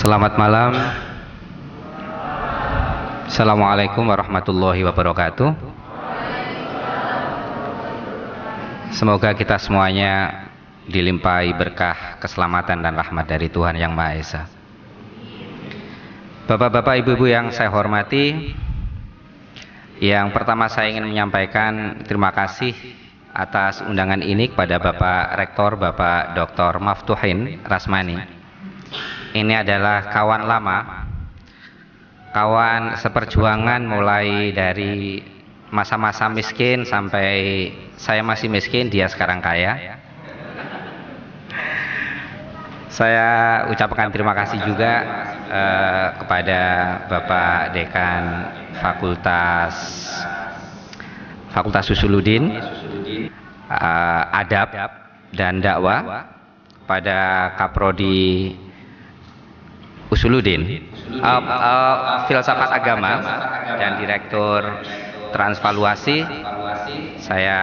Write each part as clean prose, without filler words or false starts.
Selamat malam. Assalamualaikum warahmatullahi wabarakatuh. Semoga kita semuanya dilimpahi berkah, keselamatan dan rahmat dari Tuhan Yang Maha Esa. Bapak-bapak, ibu-ibu yang saya hormati, yang pertama saya ingin menyampaikan terima kasih atas undangan ini kepada Bapak Rektor, Bapak Dr. Maftuhin Rasmani. Ini adalah kawan lama, kawan seperjuangan mulai dari masa-masa miskin sampai saya masih miskin, dia sekarang kaya. Saya ucapkan terima kasih juga kepada Bapak Dekan Fakultas Usuluddin, Adab dan Dakwah, pada Kaprodi Usuluddin, Filsafat Agama dan Direktur Transvaluasi. Saya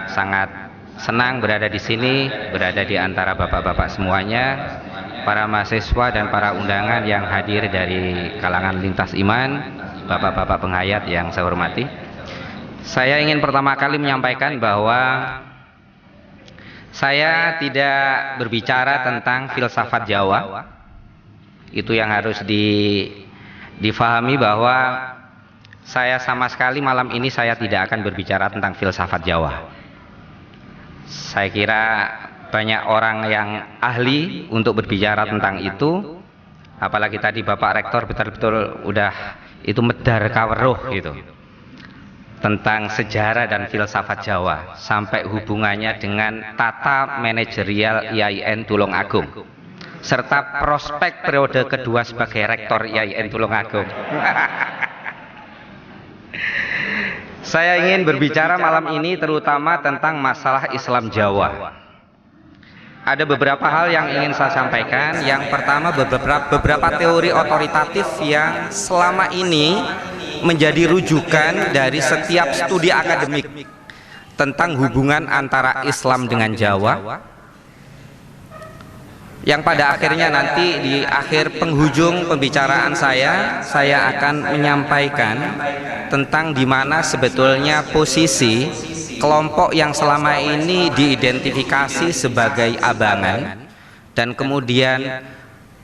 sangat senang berada di sini, berada di antara bapak-bapak semuanya, para mahasiswa dan para undangan yang hadir dari kalangan lintas iman, bapak-bapak penghayat yang saya hormati. Saya ingin pertama kali menyampaikan bahwa saya tidak berbicara tentang filsafat Jawa. Itu yang harus difahami, bahwa saya sama sekali malam ini saya tidak akan berbicara tentang filsafat Jawa. Saya kira banyak orang yang ahli untuk berbicara tentang itu, apalagi tadi Bapak Rektor betul-betul udah itu medar kaweruh gitu, tentang sejarah dan filsafat Jawa sampai hubungannya dengan tata manajerial IAIN Tulungagung serta prospek periode kedua sebagai rektor IAIN Tulungagung. Saya ingin berbicara malam ini terutama tentang masalah Islam Jawa. Ada beberapa hal yang ingin saya sampaikan. Yang pertama, beberapa teori otoritatif yang selama ini menjadi rujukan dari setiap studi akademik tentang hubungan antara Islam dengan Jawa, yang pada akhirnya nanti di akhir penghujung pembicaraan saya akan menyampaikan tentang di mana sebetulnya posisi kelompok yang selama ini diidentifikasi sebagai abangan, dan kemudian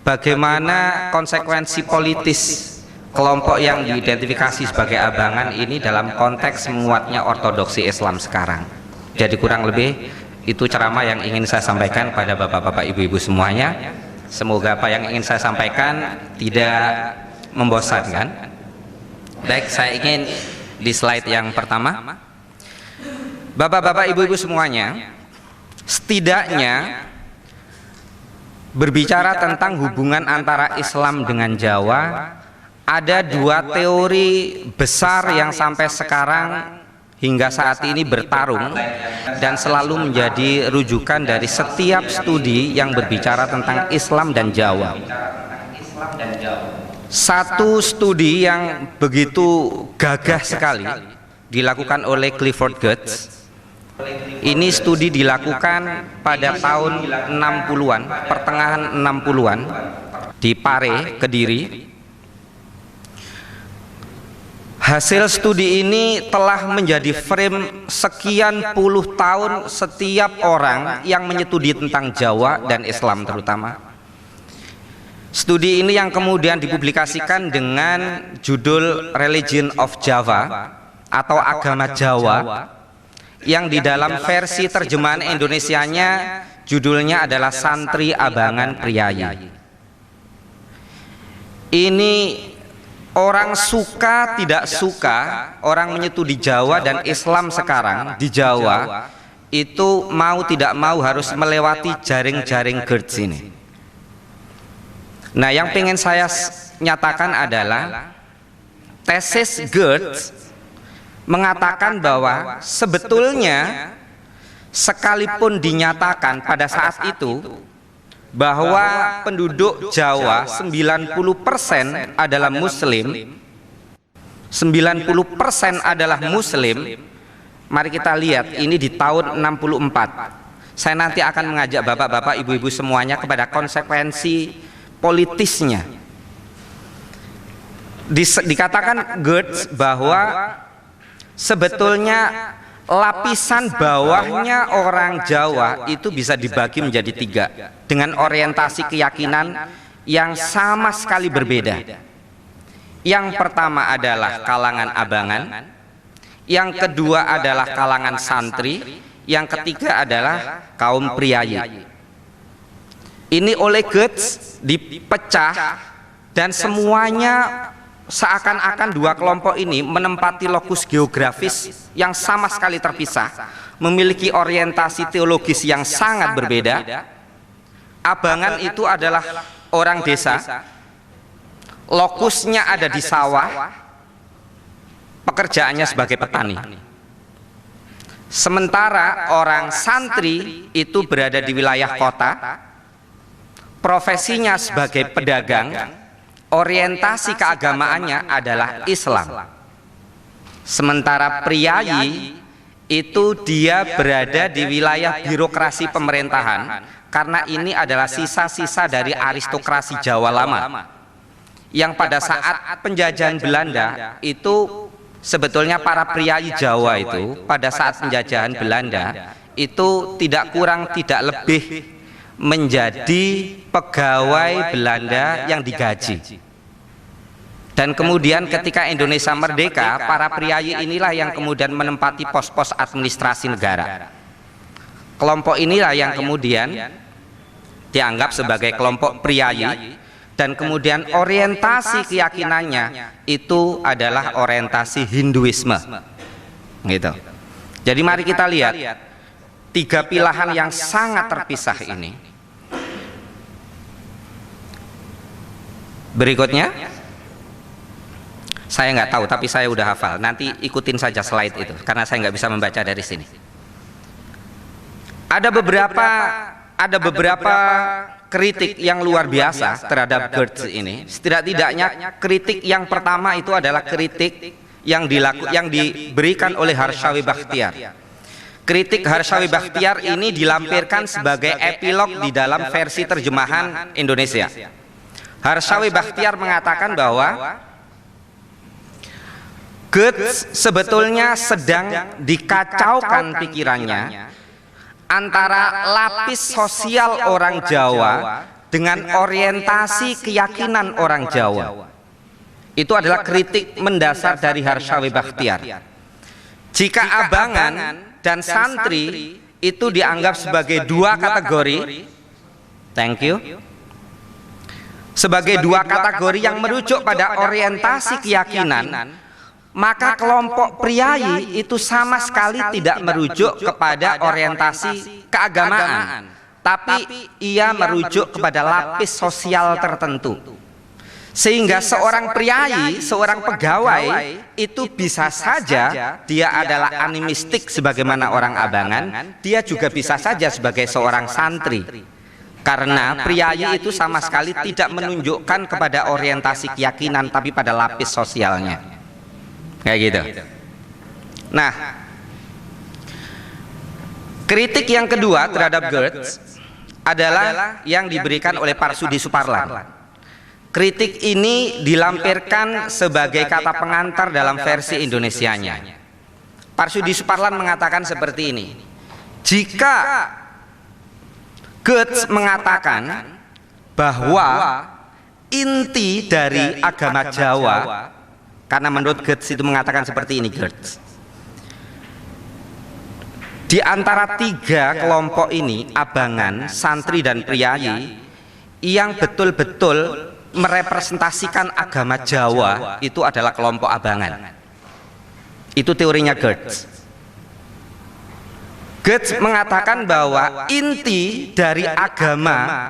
bagaimana konsekuensi politis kelompok yang diidentifikasi sebagai abangan ini dalam konteks menguatnya ortodoksi Islam sekarang. Jadi kurang lebih itu ceramah yang ingin saya sampaikan pada bapak-bapak, ibu-ibu semuanya. Semoga apa yang ingin saya sampaikan tidak membosankan. Baik, saya ingin di slide yang pertama, bapak-bapak, ibu-ibu semuanya, setidaknya berbicara tentang hubungan antara Islam dengan Jawa, ada dua teori besar yang sampai sekarang hingga saat ini bertarung dan selalu menjadi rujukan dari setiap studi yang berbicara tentang Islam dan Jawa. Satu studi yang begitu gagah sekali dilakukan oleh Clifford Geertz. Ini studi dilakukan pada tahun 60-an, pertengahan 60-an di Pare, Kediri. Hasil studi ini telah menjadi frame sekian puluh tahun setiap orang yang menyetujui tentang Jawa dan Islam terutama. Studi ini yang kemudian dipublikasikan dengan judul Religion of Java atau Agama Jawa, yang di dalam versi terjemahan Indonesianya judulnya adalah Santri Abangan Priyayi. Ini orang suka tidak suka, orang menyetujui Jawa dan Islam sekarang di Jawa itu mau tidak mau harus melewati jaring-jaring Geertz ini. Nah, yang pengen saya nyatakan adalah tesis Geertz mengatakan bahwa sebetulnya sekalipun dinyatakan pada saat itu bahwa penduduk Jawa 90% adalah Muslim, 90% adalah Muslim. Mari kita lihat ini di tahun 64. Saya nanti akan mengajak bapak-bapak, ibu-ibu semuanya kepada konsekuensi politisnya. Dikatakan Goethe bahwa sebetulnya lapisan bawahnya orang Jawa itu bisa dibagi menjadi 3 dengan orientasi keyakinan yang sama sekali berbeda. Yang pertama adalah kalangan abangan, yang kedua adalah kalangan santri, yang ketiga adalah kaum priayi. Ini oleh Goethe dipecah dan semuanya seakan-akan 2 kelompok ini menempati lokus geografis yang sama sekali terpisah, memiliki orientasi teologis yang sangat berbeda. Abangan itu adalah orang desa, lokusnya ada di sawah, pekerjaannya sebagai petani. Sementara orang santri itu berada di wilayah kota, profesinya sebagai pedagang, orientasi keagamaannya adalah Islam. Sementara priayi itu dia berada di wilayah birokrasi pemerintahan, karena ini adalah sisa-sisa dari aristokrasi Jawa lama yang pada saat penjajahan Belanda itu sebetulnya para priayi Jawa itu pada saat penjajahan Belanda itu tidak kurang tidak lebih menjadi pegawai Belanda yang digaji. Dan kemudian ketika Indonesia merdeka, para priayi inilah yang kemudian menempati pos-pos administrasi negara. Kelompok inilah yang kemudian dianggap sebagai kelompok priayi, dan kemudian orientasi keyakinannya itu adalah orientasi Hinduisme. Gitu. Jadi mari kita lihat 3 pilihan yang sangat terpisah ini. Berikutnya, saya nggak tahu tapi saya udah hafal. Nanti ikutin saja slide itu karena saya nggak bisa membaca dari sini. Ada beberapa kritik yang luar biasa terhadap Goethe ini. Setidak-tidaknya kritik yang pertama itu adalah kritik yang diberikan oleh Harshawi Bakhtiar. Kritik Harshawi Bakhtiar ini dilampirkan sebagai epilog di dalam versi terjemahan Indonesia. Harshawi Bakhtiar mengatakan bahwa Goethe sebetulnya sedang dikacaukan pikirannya antara lapis sosial orang Jawa dengan orientasi keyakinan orang Jawa. Itu adalah kritik mendasar dari Harshawi Bakhtiar. Jika abangan dan santri itu dianggap sebagai 2 kategori, sebagai 2 kategori yang merujuk pada orientasi keyakinan, maka kelompok priayi itu sama sekali tidak merujuk kepada orientasi keagamaan, tapi ia merujuk kepada lapis sosial tertentu. Sehingga seorang priayi, seorang pegawai itu bisa saja dia adalah animistik sebagaimana orang abangan, dia juga bisa saja sebagai seorang santri. Karena priayi itu sama sekali tidak menunjukkan kepada orientasi keyakinan tapi pada lapis sosialnya. Kayak gitu. Nah, kritik yang kedua terhadap Goethe adalah yang diberikan oleh Parsudi Suparlan. Kritik ini dilampirkan sebagai kata pengantar dalam versi Indonesianya. Parsudi Suparlan mengatakan seperti ini: jika Goethe mengatakan bahwa inti dari agama Jawa, karena menurut Goethe itu mengatakan seperti ini, Goethe, di antara 3 kelompok ini, abangan, santri dan priayi, yang betul-betul merepresentasikan agama Jawa itu adalah kelompok abangan. Itu teorinya Goethe. Goethe mengatakan bahwa inti dari agama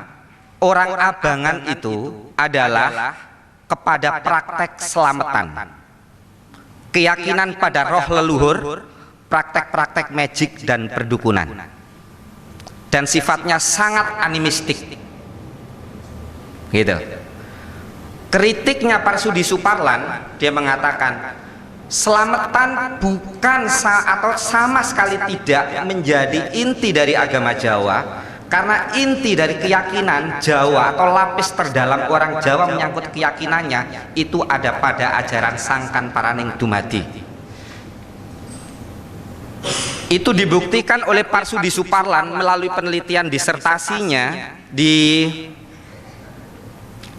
orang abangan itu adalah kepada praktek selamatan, keyakinan pada roh leluhur, praktek-praktek magic dan perdukunan, dan sifatnya sangat animistik. Gitu. Kritiknya Parsudi Suparlan, dia mengatakan selamatan bukan atau sama sekali tidak menjadi inti dari agama Jawa, Karena inti dari keyakinan Jawa atau lapis terdalam orang Jawa menyangkut keyakinannya itu ada pada ajaran sangkan paraning dumadi. Itu dibuktikan oleh Parsudi Suparlan melalui penelitian disertasinya di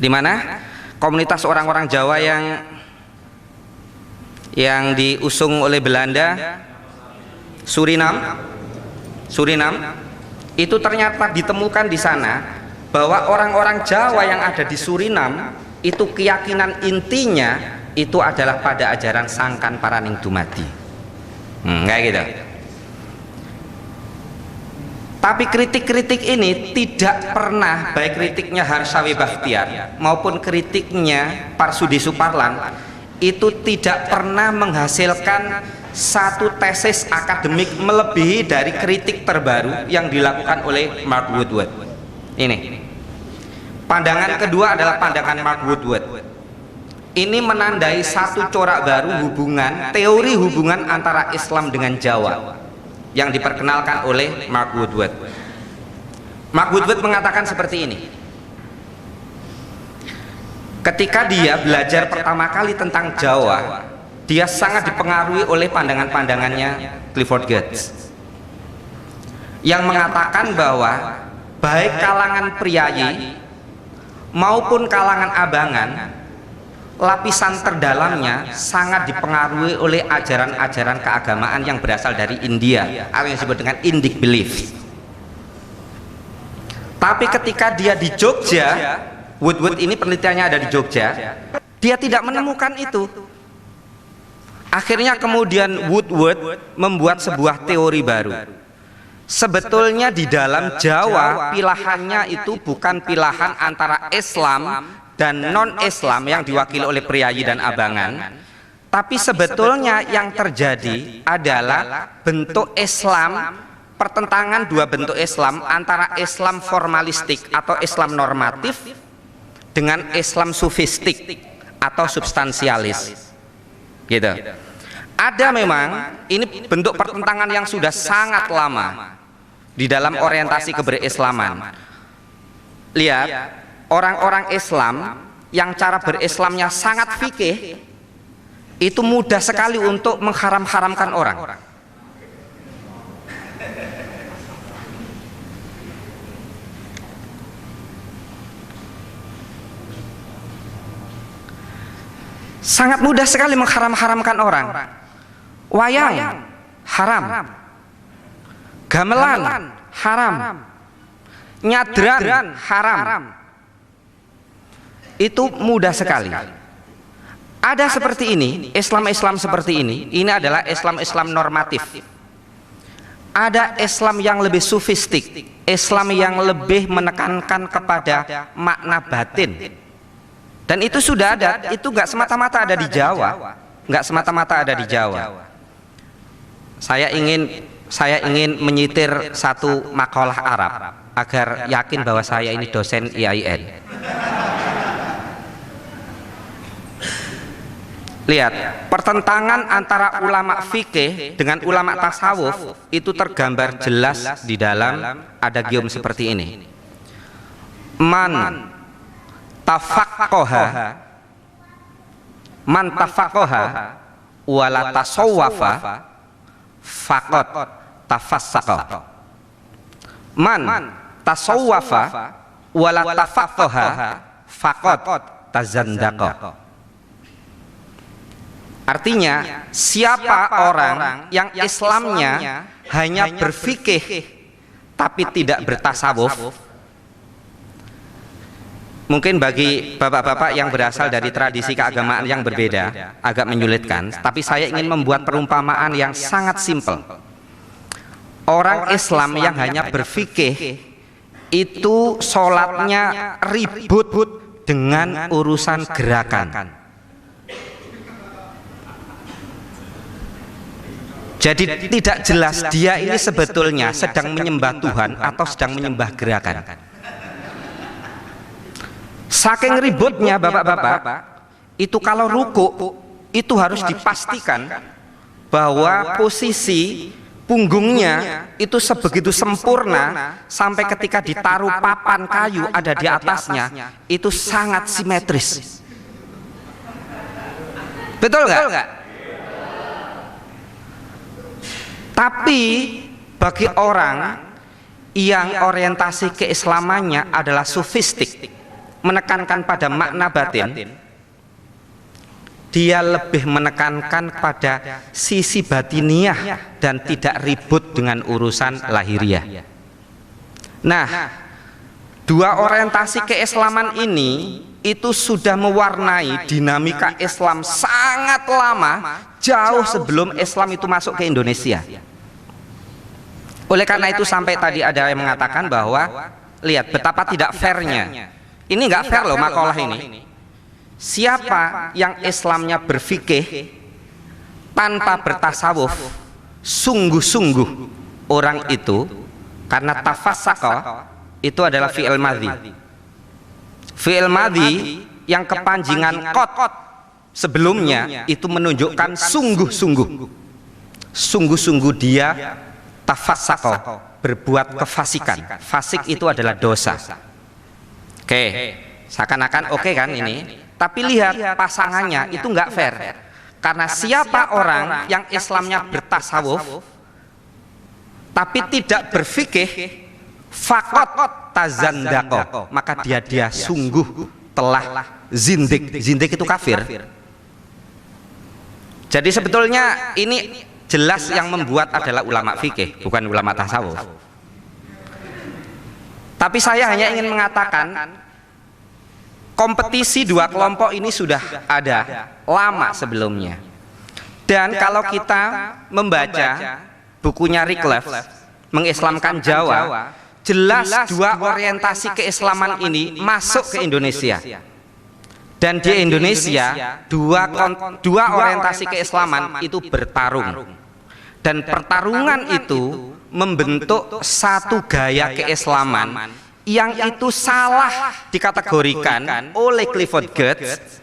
mana? Komunitas orang-orang Jawa yang diusung oleh Belanda, Suriname. Itu ternyata ditemukan di sana bahwa orang-orang Jawa yang ada di Suriname itu keyakinan intinya itu adalah pada ajaran sangkan paraning dumadi. Kayak gitu. Tapi kritik-kritik ini tidak pernah, baik kritiknya Harsawi Bakhtiar maupun kritiknya Parsudi Suparlan, itu tidak pernah menghasilkan satu tesis akademik melebihi dari kritik terbaru yang dilakukan oleh Mark Woodward. Ini pandangan kedua adalah pandangan Mark Woodward. Ini menandai satu corak baru teori hubungan antara Islam dengan Jawa yang diperkenalkan oleh Mark Woodward. Mark Woodward mengatakan seperti ini: ketika dia belajar pertama kali tentang Jawa, dia sangat dipengaruhi oleh pandangan-pandangannya Clifford Geertz yang mengatakan bahwa baik kalangan priayi maupun kalangan abangan, lapisan terdalamnya sangat dipengaruhi oleh ajaran-ajaran keagamaan yang berasal dari India atau yang disebut dengan Indic belief. Tapi ketika dia di Jogja, Woodward ini penelitiannya ada di Jogja, dia tidak menemukan itu. Akhirnya kemudian Woodward membuat sebuah teori baru. Sebetulnya di dalam Jawa pilihannya itu bukan pilihan antara Islam dan non-Islam yang diwakili oleh priayi dan abangan, tapi sebetulnya yang terjadi adalah bentuk Islam, pertentangan dua bentuk Islam antara Islam formalistik atau Islam normatif dengan Islam sufistik atau substansialis. Gitu. Ada memang ini bentuk pertentangan yang sudah sangat lama di dalam orientasi keberislaman. Lihat, orang-orang Islam yang cara berislamnya sangat fikih itu mudah sekali untuk mengharam-haramkan orang. Sangat mudah sekali mengharam-haramkan orang. Wayang haram, gamelan haram, nyadran haram. Itu mudah sekali. Ada seperti ini, Islam-Islam seperti ini adalah Islam-Islam normatif. Ada Islam yang lebih sufistik, Islam yang lebih menekankan kepada makna batin. Dan itu sudah ada, itu nggak semata-mata ada di Jawa, nggak semata-mata ada di Jawa. Saya ingin menyitir satu makalah Arab agar yakin bahwa saya ini dosen IAIN. Lihat, pertentangan antara ulama fikih dengan ulama tasawuf itu tergambar jelas di dalam adagium seperti ini. Man tafaqqaha wala tasawwafa faqad tafassaqa. Man tasawwafa wala tafaqqaha faqad tazandaqa. Artinya, siapa orang yang Islamnya hanya berfikih tapi tidak bertasawuf. Mungkin bagi bapak-bapak yang berasal dari tradisi keagamaan yang berbeda agak menyulitkan, tapi saya ingin membuat perumpamaan yang sangat simpel. Orang Islam yang hanya berfikih itu sholatnya ribut dengan urusan gerakan. Jadi tidak jelas dia ini sebetulnya sedang menyembah Tuhan atau sedang menyembah gerakan. Saking ributnya bapak-bapak, itu kalau ruku itu harus dipastikan bahwa posisi punggungnya itu sebegitu sempurna sampai ketika ditaruh papan kayu ada di atasnya itu sangat simetris. Betul nggak? Tapi bagi orang yang orientasi keislamannya adalah sufistik, menekankan pada makna batin, dia lebih menekankan pada sisi batiniah dan tidak ribut dengan urusan lahiriah. Nah, dua orientasi keislaman ini itu sudah mewarnai dinamika Islam sangat lama, jauh sebelum Islam itu masuk ke Indonesia. Oleh karena itu sampai tadi ada yang mengatakan bahwa lihat betapa tidak fairnya. Ini nggak fair loh makalah ini. Siapa yang Islamnya berfikih tanpa bertasawuf, sungguh-sungguh orang itu, karena tafassaqa itu adalah fi'il madhi. Fi'il madhi yang kepanjingan qad sebelumnya itu menunjukkan sungguh-sungguh. Sungguh-sungguh dia tafassaqa, berbuat kefasikan. Fasik itu adalah dosa. Oke, seakan-akan oke kan ini? Tapi lihat pasangannya itu nggak fair. Karena siapa orang yang Islamnya bertasawuf tapi tidak berfikih, faqat tazandaqo, maka dia sungguh telah zindik. Zindik itu kafir. Jadi sebetulnya ini jelas yang membuat adalah ulama fikih, bukan ulama tasawuf. Tapi saya hanya ingin mengatakan kompetisi dua kelompok ini sudah ada lama sebelumnya. Dan kalau kita membaca bukunya Rickleff, Mengislamkan Jawa, jelas dua orientasi keislaman ini masuk ke Indonesia. Dan di Indonesia dua orientasi keislaman itu bertarung. Dan pertarungan itu membentuk satu gaya keislaman yang itu salah dikategorikan oleh Clifford Geertz,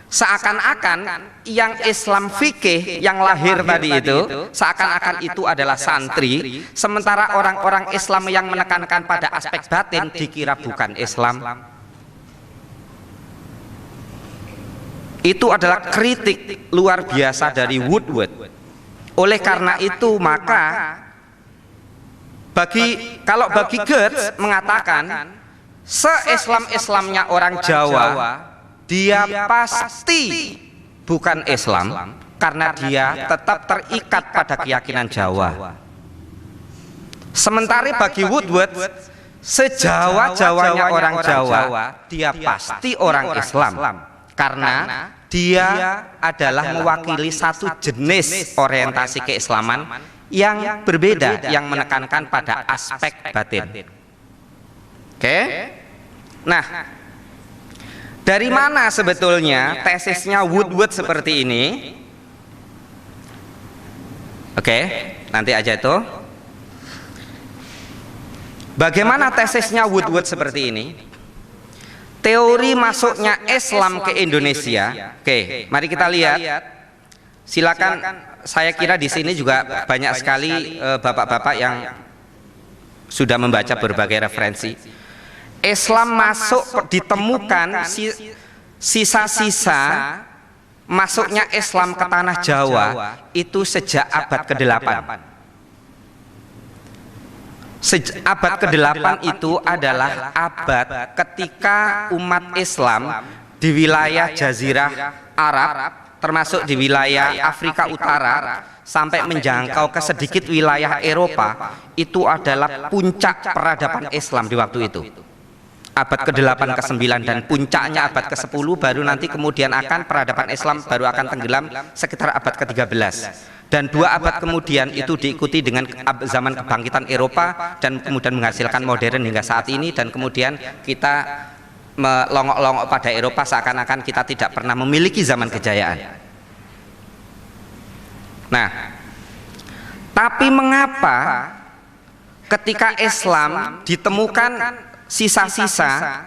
seakan-akan yang Islam fikih yang lahir tadi itu seakan-akan itu adalah santri, sementara orang-orang Islam yang menekankan pada aspek batin dikira bukan Islam. Itu adalah kritik luar biasa dari Woodward. Oleh karena itu maka kalau bagi Geertz mengatakan se-Islam-Islamnya orang Jawa, dia pasti bukan Islam karena dia tetap terikat pada keyakinan Jawa. Sementara bagi Woodward, sejawa-jawanya orang Jawa, dia pasti orang Islam karena dia adalah mewakili satu jenis orientasi keislaman yang berbeda, yang menekankan pada aspek batin. Oke? Nah, dari mana sebetulnya tesisnya Woodward seperti ini? Oke, nanti aja itu. Bagaimana tesisnya Woodward seperti ini? Teori masuknya Islam ke Indonesia. Oke, mari kita lihat. Silakan, saya kira di sini juga banyak sekali bapak-bapak yang sudah membaca berbagai referensi. Islam masuk, ditemukan sisa-sisa masuknya Islam ke tanah Jawa itu sejak abad ke-8. Abad ke-8 itu adalah abad ketika umat Islam di wilayah Jazirah Arab, termasuk di wilayah Afrika Utara sampai menjangkau ke sedikit wilayah Eropa, itu adalah puncak peradaban Islam di waktu itu. Abad ke-8, ke-9 dan puncaknya abad ke-10, baru nanti kemudian akan peradaban Islam baru akan tenggelam sekitar abad ke-13. Dan 2 abad kemudian itu diikuti dengan zaman kebangkitan Eropa dan kemudian menghasilkan modern hingga saat ini, dan kemudian kita melongok-longok pada Eropa seakan-akan kita tidak pernah memiliki zaman kejayaan. Nah, tapi mengapa ketika Islam ditemukan sisa-sisa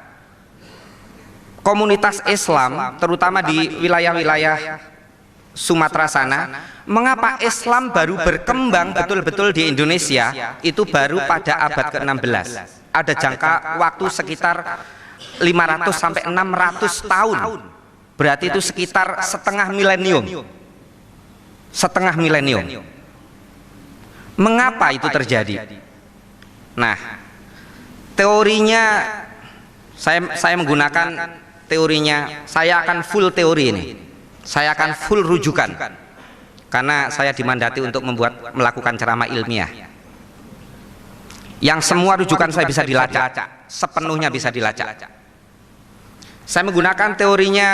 komunitas Islam, terutama di wilayah-wilayah Sumatera sana. Mengapa Islam baru berkembang betul-betul di Indonesia itu baru pada abad ke-16? Ada jangka waktu sekitar 500 sampai 600 tahun. Berarti itu sekitar setengah milenium. Setengah milenium. Mengapa itu terjadi? Nah, teorinya saya menggunakan teorinya, saya akan full teori ini. Saya akan full rujukan. Karena saya dimandati untuk melakukan ceramah ilmiah. Yang semua rujukan saya bisa dilacak, sepenuhnya bisa dilacak. Saya menggunakan teorinya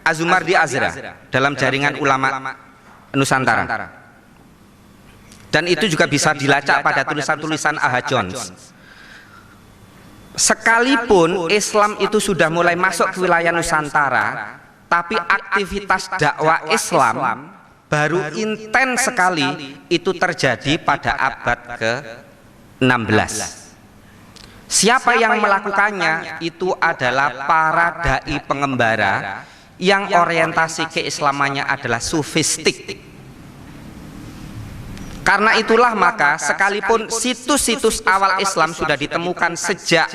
Azumardi Azra dalam jaringan ulama Nusantara. Dan itu juga bisa dilacak pada tulisan-tulisan A.H. Jones. Sekalipun Islam itu sudah mulai masuk ke wilayah Nusantara, tapi aktivitas dakwah Islam baru intens sekali itu terjadi pada abad ke-16. Siapa yang melakukannya? Itu adalah para dai pengembara yang orientasi keislamannya adalah sufistik. Karena itulah maka sekalipun situs-situs awal Islam sudah ditemukan sejak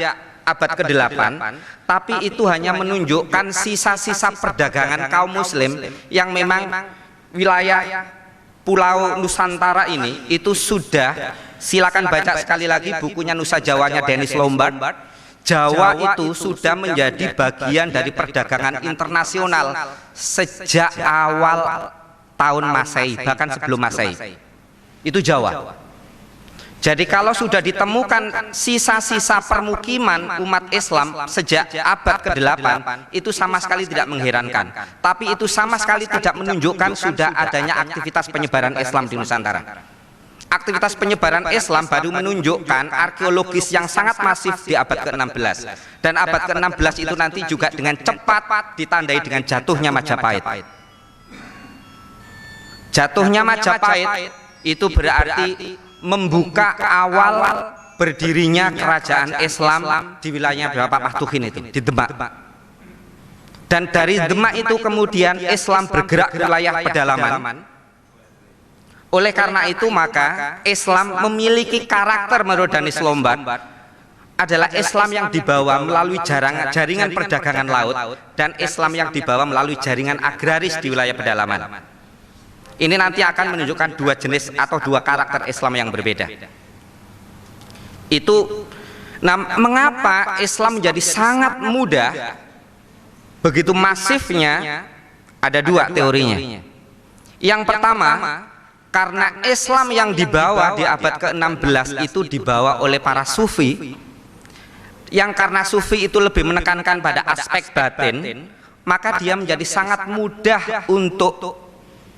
abad ke-8, tapi itu hanya menunjukkan sisa-sisa perdagangan kaum muslim yang memang wilayah Pulau Nusantara ini itu sudah, silakan baca sekali lagi bukunya Nusa Jawanya Dennis Lombard. Jawa itu sudah menjadi bagian dari perdagangan internasional sejak awal tahun Masehi, bahkan sebelum Masehi. Itu Jawa. Jadi kalau sudah ditemukan sisa-sisa permukiman umat Islam sejak abad ke-8, itu sama sekali tidak mengherankan. Tapi itu sama sekali tidak menunjukkan sudah adanya aktivitas penyebaran Islam di Nusantara. Aktivitas penyebaran Islam baru menunjukkan arkeologis yang sangat masif di abad ke-16. Dan abad ke-16 itu nanti juga dengan cepat ditandai dengan jatuhnya Majapahit. Jatuhnya Majapahit itu berarti membuka awal berdirinya kerajaan Islam di wilayah Bapak Mahtuhin itu, di Demak. Dan dari Demak itu kemudian Islam bergerak ke wilayah pedalaman. Oleh karena itu maka Islam memiliki karakter menurut Dennis Lombard adalah Islam yang dibawa melalui jaringan perdagangan laut dan Islam yang dibawa melalui jaringan agraris di wilayah pedalaman. Ini nanti akan menunjukkan dua jenis atau dua karakter Islam yang berbeda. Itu, nah, mengapa Islam menjadi sangat mudah, begitu masifnya? Ada dua teorinya. Yang pertama, karena Islam yang dibawa di abad ke-16 itu dibawa oleh para sufi, yang karena sufi itu lebih menekankan pada aspek batin, maka dia menjadi sangat mudah untuk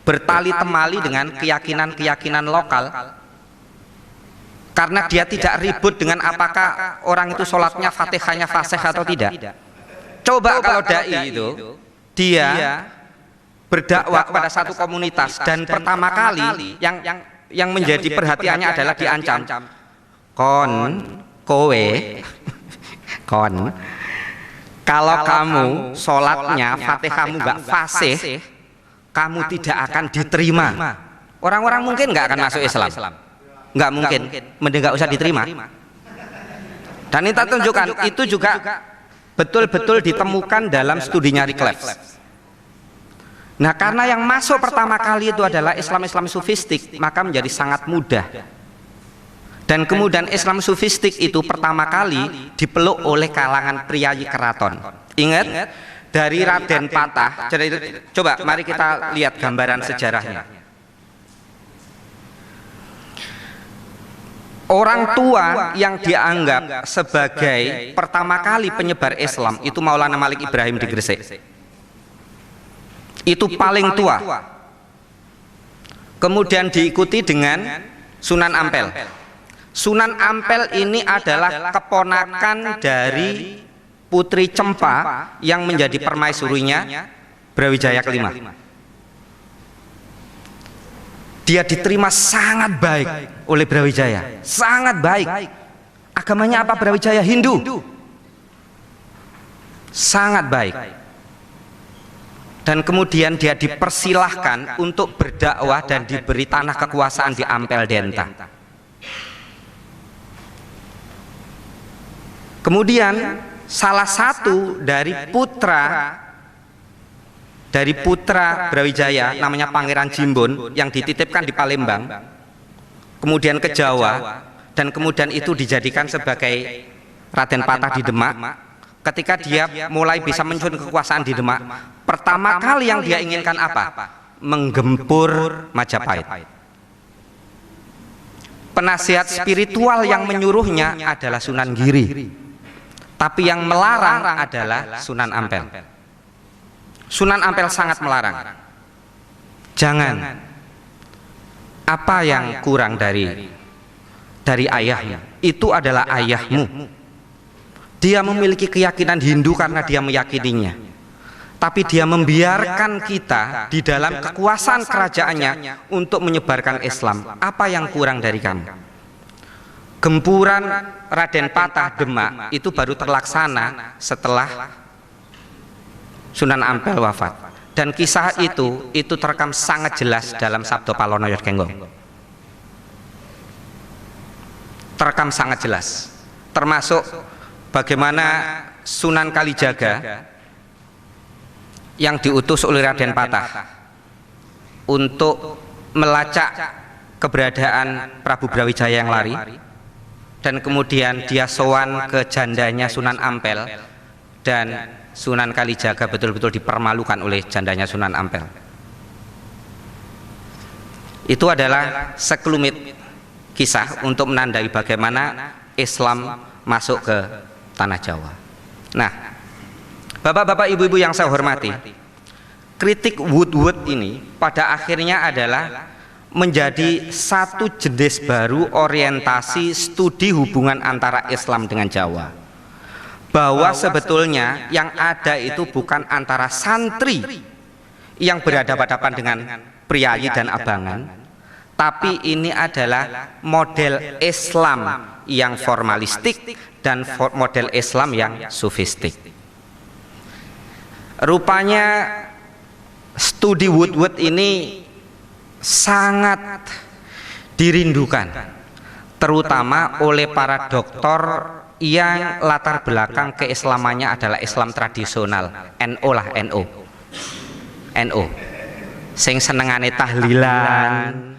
bertali temali dengan keyakinan-keyakinan lokal, karena dia tidak ribut dengan apakah orang itu sholatnya fatihahnya fasih atau tidak. Coba kalau dai itu dia berdakwah pada satu komunitas dan pertama kali yang menjadi perhatiannya adalah diancam, kowe kalau kamu sholatnya fatihahmu nggak fasih, kamu tidak akan diterima. Orang-orang mungkin nggak akan masuk Islam, nggak mungkin, mending nggak usah diterima. Dan kita tunjukkan itu juga betul-betul ditemukan dalam studinya Wycliffe. Nah, karena yang masuk pertama kali itu adalah Islam sufistik, maka menjadi sangat mudah. Dan kemudian Islam sufistik itu pertama kali dipeluk oleh kalangan priyayi keraton. Ingat, dari Raden Patah. Coba mari kita lihat gambaran sejarahnya. Orang tua yang dianggap sebagai pertama kali penyebar Islam itu Maulana Malik Ibrahim di Gresik. Itu paling tua. Kemudian diikuti dengan Sunan Ampel. Sunan Ampel ini adalah keponakan dari Putri Cempa yang menjadi permaisurinya Brawijaya kelima. Dia diterima sangat baik oleh Brawijaya, sangat baik. Agamanya apa Brawijaya? Hindu. Sangat baik. dan kemudian dia dipersilahkan untuk berdakwah dan diberi tanah kekuasaan di Ampel Denta. Kemudian salah satu dari putra Brawijaya namanya Pangeran Jimbon yang dititipkan di Palembang, kemudian ke Jawa, dan kemudian itu dijadikan sebagai Raden Patah di Demak. Ketika dia mulai bisa menyusun kekuasaan di Demak, pertama kali yang dia inginkan apa? Menggempur Majapahit. Penasihat spiritual yang menyuruhnya adalah Sunan Giri, tapi yang melarang adalah Sunan Ampel. Sunan Ampel sangat melarang. Jangan. Apa yang kurang dari ayahnya? Itu adalah ayahmu. Dia memiliki keyakinan Hindu karena dia meyakininya, tapi dia membiarkan kita di dalam kekuasaan kerajaannya untuk menyebarkan Islam. Apa yang kurang dari kamu? Gempuran Raden Patah Demak itu baru terlaksana setelah Sunan Ampel wafat, dan kisah itu terekam sangat jelas dalam Sabda Palono Yodgenggong. Terekam sangat jelas, termasuk bagaimana Sunan Kalijaga yang diutus oleh Raden Patah untuk melacak keberadaan Prabu Brawijaya yang lari, dan kemudian dia sowan ke jandanya Sunan Ampel, dan Sunan Kalijaga betul-betul dipermalukan oleh jandanya Sunan Ampel. Itu adalah sekelumit kisah untuk menandai bagaimana Islam masuk ke tanah Jawa. Nah, bapak-bapak, ibu-ibu yang saya hormati, kritik Woodward ini pada akhirnya adalah menjadi satu jenis baru orientasi studi hubungan antara Islam dengan Jawa, bahwa sebetulnya yang ada itu bukan antara santri yang berhadapan-hadapan dengan priayi dan abangan, tapi ini adalah model Islam yang formalistik dan model Islam yang sufistik. Rupanya studi Woodward ini sangat dirindukan, terutama oleh para doktor yang latar belakang keislamannya adalah Islam tradisional, NO lah, NO, sing senengane tahlilan,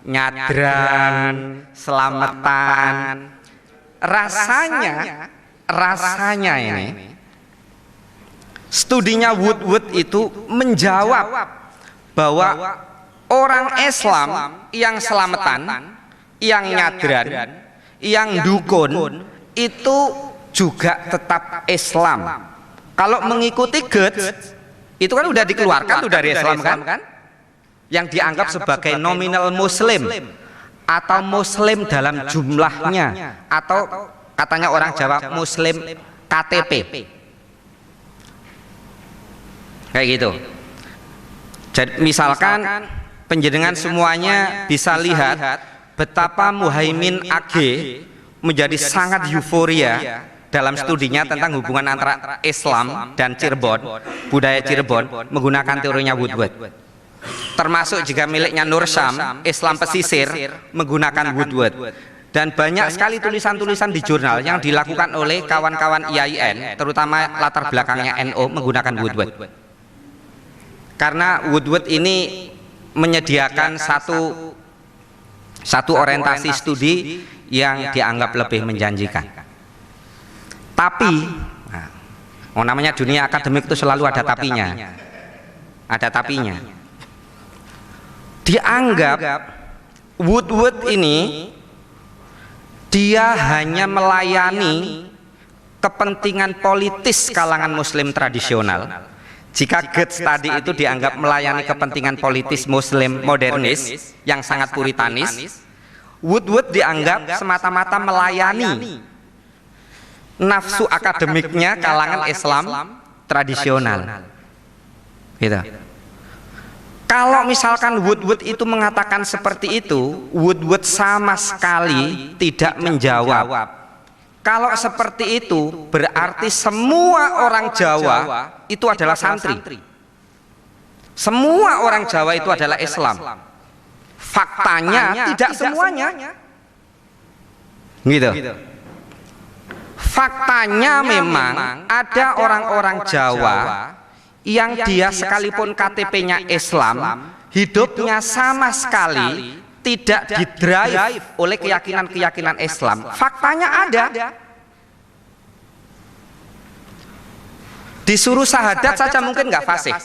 nyadran, selamatan. Rasanya ini studinya Woodward itu menjawab bahwa orang Islam yang selamatan, yang nyadran, yang dukun itu juga tetap Islam. Kalau mengikuti Goethe itu kan udah dikeluarkan tuh dari Islam kan, yang dianggap sebagai nominal Muslim atau Muslim dalam jumlahnya, atau katanya orang Jawa Muslim KTP, kayak gitu. Jadi misalkan penjenengan semuanya bisa lihat betapa Muhaimin AG menjadi sangat euforia dalam studinya tentang hubungan antara Islam dan Cirebon, budaya Cirebon, menggunakan teorinya Woodward. Termasuk juga miliknya Nur Syam, Islam Pesisir, menggunakan Woodward. Dan banyak sekali tulisan-tulisan di jurnal yang dilakukan oleh kawan-kawan IAIN, terutama latar belakangnya NO, menggunakan Woodward. Karena Woodward ini menyediakan satu orientasi studi yang dianggap lebih menjanjikan. Tapi namanya dunia akademik itu selalu ada tapinya. Dianggap Woodward ini dia hanya melayani kepentingan politis kalangan Muslim tradisional. Jika Goethe tadi itu dianggap melayani kepentingan politis Muslim modernis yang sangat puritanis, Woodward dianggap semata-mata melayani nafsu akademiknya kalangan Islam tradisional. Gitu. Kalau misalkan Woodward itu mengatakan seperti itu, Woodward sama sekali tidak menjawab. Kalau seperti itu berarti semua orang Jawa itu adalah santri. Semua orang Jawa itu adalah Islam. Faktanya tidak semuanya. Gitu. Faktanya memang ada orang-orang Jawa yang dia sekalipun KTP-nya Islam, hidupnya sama sekali tidak didrive oleh keyakinan-keyakinan Islam. Faktanya ada. Disuruh syahadat saja mungkin nggak fasih.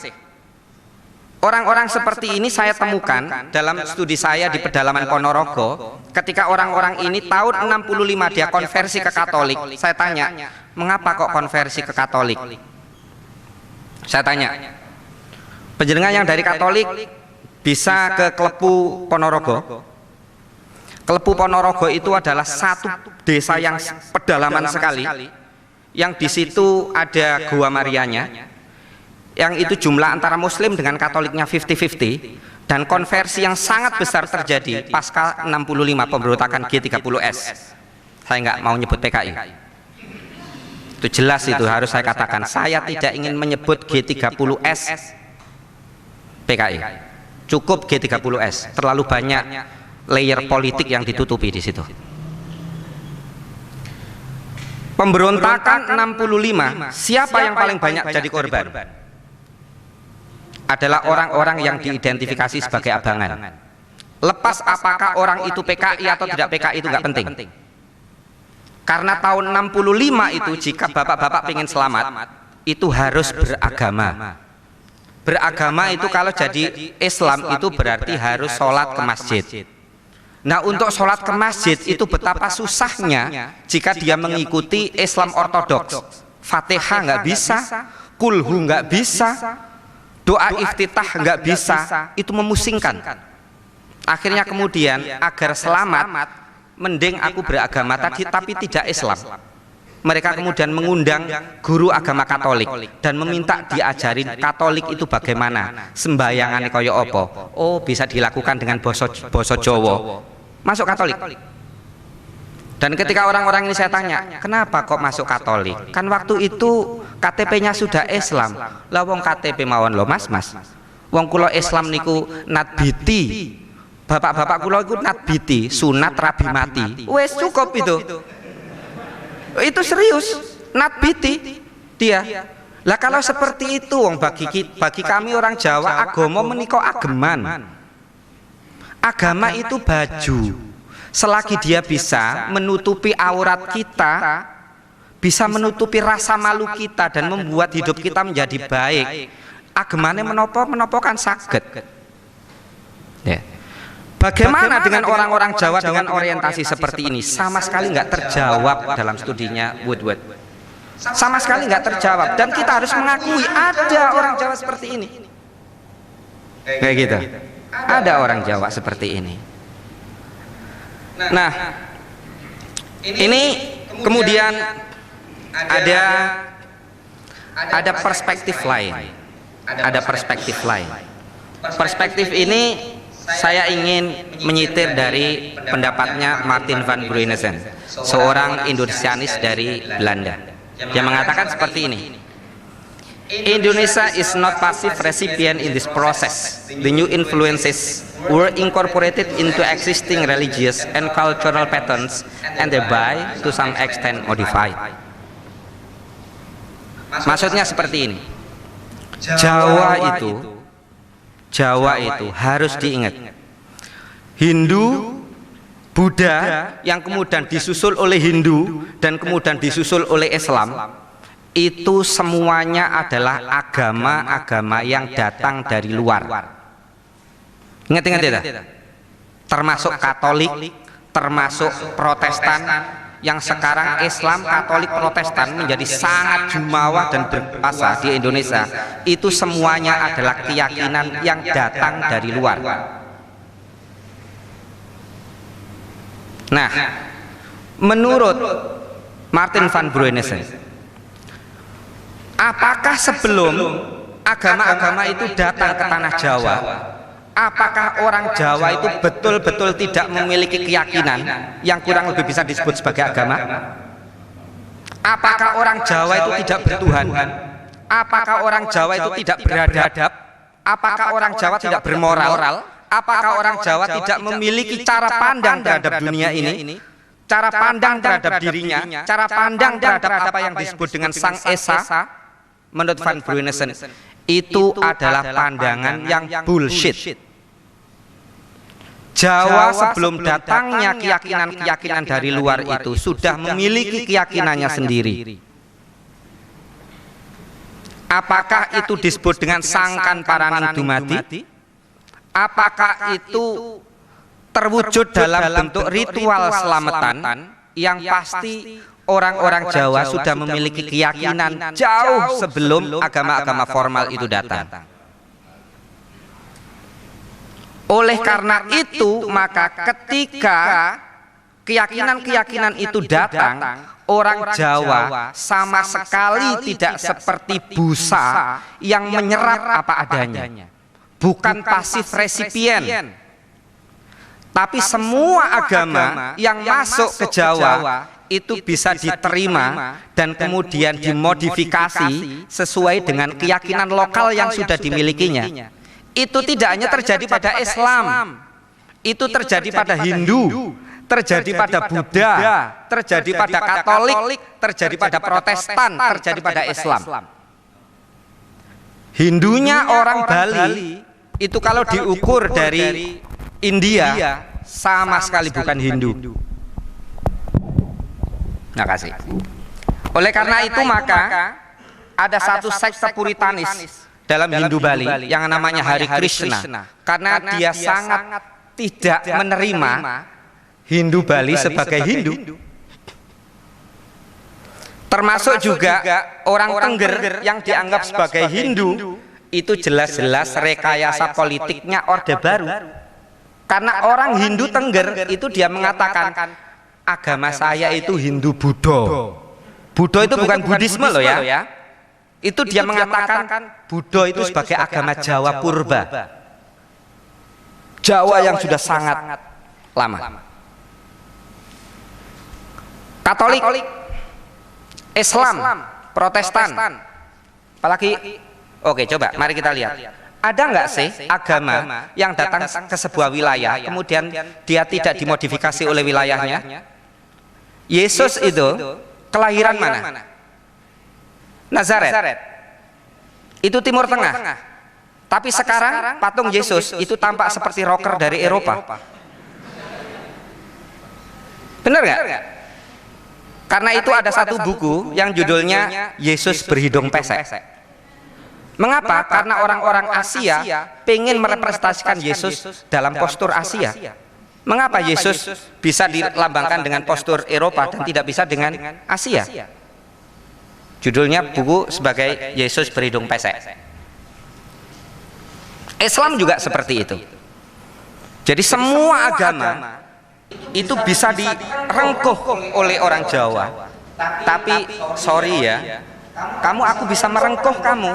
Orang-orang seperti ini saya temukan dalam studi saya di pedalaman Ponorogo. Ketika orang-orang ini tahun 65 dia konversi ke Katolik, saya tanya, mengapa kok konversi ke Katolik? Saya tanya, panjenengan yang dari Katolik bisa ke Klepu Ponorogo? Klepu Ponorogo itu adalah satu desa yang pedalaman sekali, yang di situ ada Gua Marianya, yang itu jumlah antara Muslim dengan Katoliknya 50-50, dan konversi yang sangat besar terjadi pasca 65 pemberontakan G30S. Saya nggak mau nyebut PKI. Itu jelas, itu harus saya katakan. Saya tidak ingin menyebut G30S PKI. Cukup G30S. Terlalu banyak layer politik yang ditutupi di situ. Pemberontakan 65, siapa yang paling banyak jadi korban? Adalah orang-orang yang diidentifikasi sebagai abangan. Lepas apakah orang itu PKI atau tidak PKI itu nggak penting. Karena tahun 65 itu jika bapak-bapak ingin selamat, itu harus beragama. Beragama itu kalau jadi Islam itu berarti harus sholat ke masjid. Nah, untuk sholat ke masjid itu betapa susahnya jika dia mengikuti Islam ortodoks. Fatihah nggak bisa, kulhu nggak bisa, doa iftitah nggak bisa, itu memusingkan. Akhirnya kemudian agar selamat, mending aku beragama tadi tapi tidak Islam. Mereka kemudian mengundang guru agama Katolik dan meminta diajarin Katolik itu bagaimana, sembayangannya kaya apa. Oh, bisa dilakukan dengan boso Jawa. Masuk Katolik. Dan ketika orang-orang ini saya tanya, kenapa kok masuk Katolik? Kan waktu itu KTP-nya sudah Islam. Lah wong KTP mawon lo mas. Wong kulo Islam niku natbiti. Bapak-bapak kulo iku natbiti, sunat rabi mati. Wes cukup itu. Itu serius, natbiti dia. Lah kalau seperti itu wong bagi kami orang Jawa agama menika ageman. Agama itu baju. Selagi dia bisa menutupi aurat kita, bisa menutupi rasa malu kita dan membuat hidup kita menjadi baik, agamanya menopo kan saged. Ya. Bagaimana dengan orang-orang Jawa dengan orientasi seperti ini? Sama sekali nggak terjawab dalam studinya Woodward. Sama sekali nggak terjawab, dan kita harus mengakui ada orang Jawa seperti ini. Kayak gitu. Ada orang Jawa seperti ini. Nah, ini kemudian ada perspektif lain. Ada perspektif lain. Perspektif ini saya ingin menyitir dari pendapatnya Martin van Bruynesen, seorang Indonesianis dari Belanda. Dia mengatakan seperti ini. Indonesia is not passive recipient in this process. The new influences were incorporated into existing religious and cultural patterns and thereby to some extent modified. Maksudnya seperti ini. Jawa itu harus diingat. Hindu, Buddha yang kemudian disusul oleh Hindu dan kemudian disusul oleh Islam, itu semuanya adalah agama-agama yang datang dari luar. Ingat-ingat ya, termasuk Katolik, termasuk Protestan, yang sekarang Islam, Katolik, Protestan menjadi sangat jumawa dan berkuasa di Indonesia. Itu semuanya adalah keyakinan yang datang dari luar. Nah, menurut Martin van Bruynesen, apakah sebelum agama-agama itu datang ke tanah Jawa, apakah orang Jawa itu betul-betul tidak memiliki keyakinan yang kurang lebih bisa disebut sebagai agama? Apakah orang Jawa itu tidak bertuhan? Apakah orang Jawa itu tidak beradab? Apakah orang Jawa tidak bermoral? Apakah orang Jawa tidak memiliki cara pandang terhadap dunia ini? Cara pandang terhadap dirinya, cara pandang terhadap apa yang disebut dengan Sang Esa? Menurut Van Bruynesen, itu adalah pandangan yang bullshit. Jawa sebelum datangnya keyakinan-keyakinan dari luar itu sudah memiliki keyakinannya sendiri. Apakah itu disebut dengan sangkan paraning dumadi? Apakah itu terwujud dalam bentuk ritual selamatan? Yang pasti orang-orang Jawa sudah memiliki keyakinan jauh sebelum agama-agama formal itu datang. Oleh karena itu, maka ketika keyakinan-keyakinan itu datang, orang Jawa sama sekali tidak seperti busa yang menyerap apa adanya, bukan pasif resipien, tapi semua agama yang masuk ke Jawa itu bisa diterima dan kemudian dimodifikasi sesuai dengan keyakinan lokal yang sudah dimilikinya. Itu tidak hanya terjadi pada Islam, itu terjadi pada Hindu, terjadi pada Buddha, terjadi pada Katolik, terjadi pada Protestan, terjadi pada Islam. Hindunya orang Bali itu kalau diukur dari India sama sekali bukan Hindu. Nah, kasih. Oleh karena itu maka ada satu sekte Puritanis dalam Hindu Bali yang namanya Hari Krishna, karena dia sangat tidak menerima Hindu Bali sebagai Hindu. Termasuk juga orang Tengger yang dianggap sebagai Hindu, itu jelas-jelas rekayasa politiknya Orde Baru. Karena orang Hindu Tengger itu dia mengatakan agama saya itu Hindu Buddha. Buddha itu bukan Buddhisme loh ya. Itu dia mengatakan Buddha itu sebagai agama Jawa purba, Jawa yang sudah sangat lama. Katolik, Islam, Protestan, apalagi, oke, coba mari kita lihat. Ada nggak sih agama yang datang ke sebuah wilayah kemudian dia tidak dimodifikasi oleh wilayahnya? Yesus itu kelahiran mana? Nazaret. Itu Timur Tengah. Tapi sekarang patung Yesus itu tampak seperti rocker dari Eropa. Benar nggak? Karena itu ada satu buku yang judulnya Yesus berhidung pesek. Mengapa? Karena orang-orang Asia pengen merepresentasikan Yesus dalam postur Asia. Mengapa Yesus bisa dilambangkan dengan postur Eropa dan tidak bisa dengan Asia? Judulnya buku sebagai Yesus berhidung pesek. Islam juga seperti itu. Jadi semua agama itu bisa direngkuh oleh orang Jawa. Tapi sorry ya, aku bisa merengkuh kamu,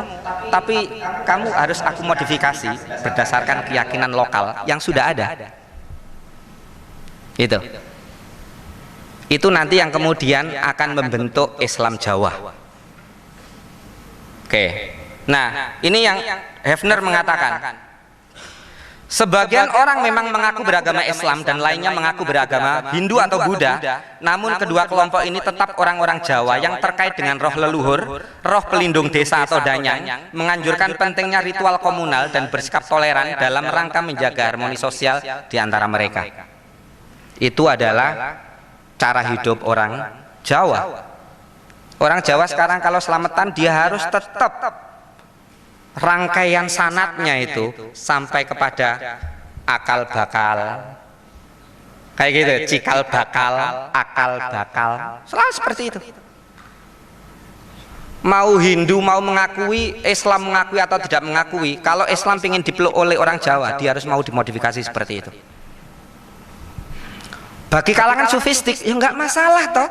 tapi kamu harus aku modifikasi berdasarkan keyakinan lokal yang sudah ada. Itu nanti yang kemudian akan membentuk Islam Jawa. Oke. Nah, ini yang Hefner mengatakan. Sebagian orang memang mengaku beragama Islam dan lainnya mengaku beragama Hindu atau Buddha, namun kedua kelompok ini tetap orang-orang Jawa yang terkait dengan roh leluhur, roh pelindung desa atau danyang, menganjurkan pentingnya ritual komunal dan bersikap toleran dalam rangka menjaga harmoni sosial di antara mereka. Itu adalah cara hidup orang Jawa. Orang Jawa sekarang kalau selamatan dia harus tetap rangkaian sanatnya itu sampai kepada akal bakal, kayak gitu, cikal bakal, akal bakal, selalu seperti itu. Mau Hindu mau mengakui, Islam mengakui atau tidak mengakui, kalau Islam ingin dipeluk oleh orang Jawa dia harus mau dimodifikasi seperti itu. Bagi kalangan sufistik ya nggak masalah toh.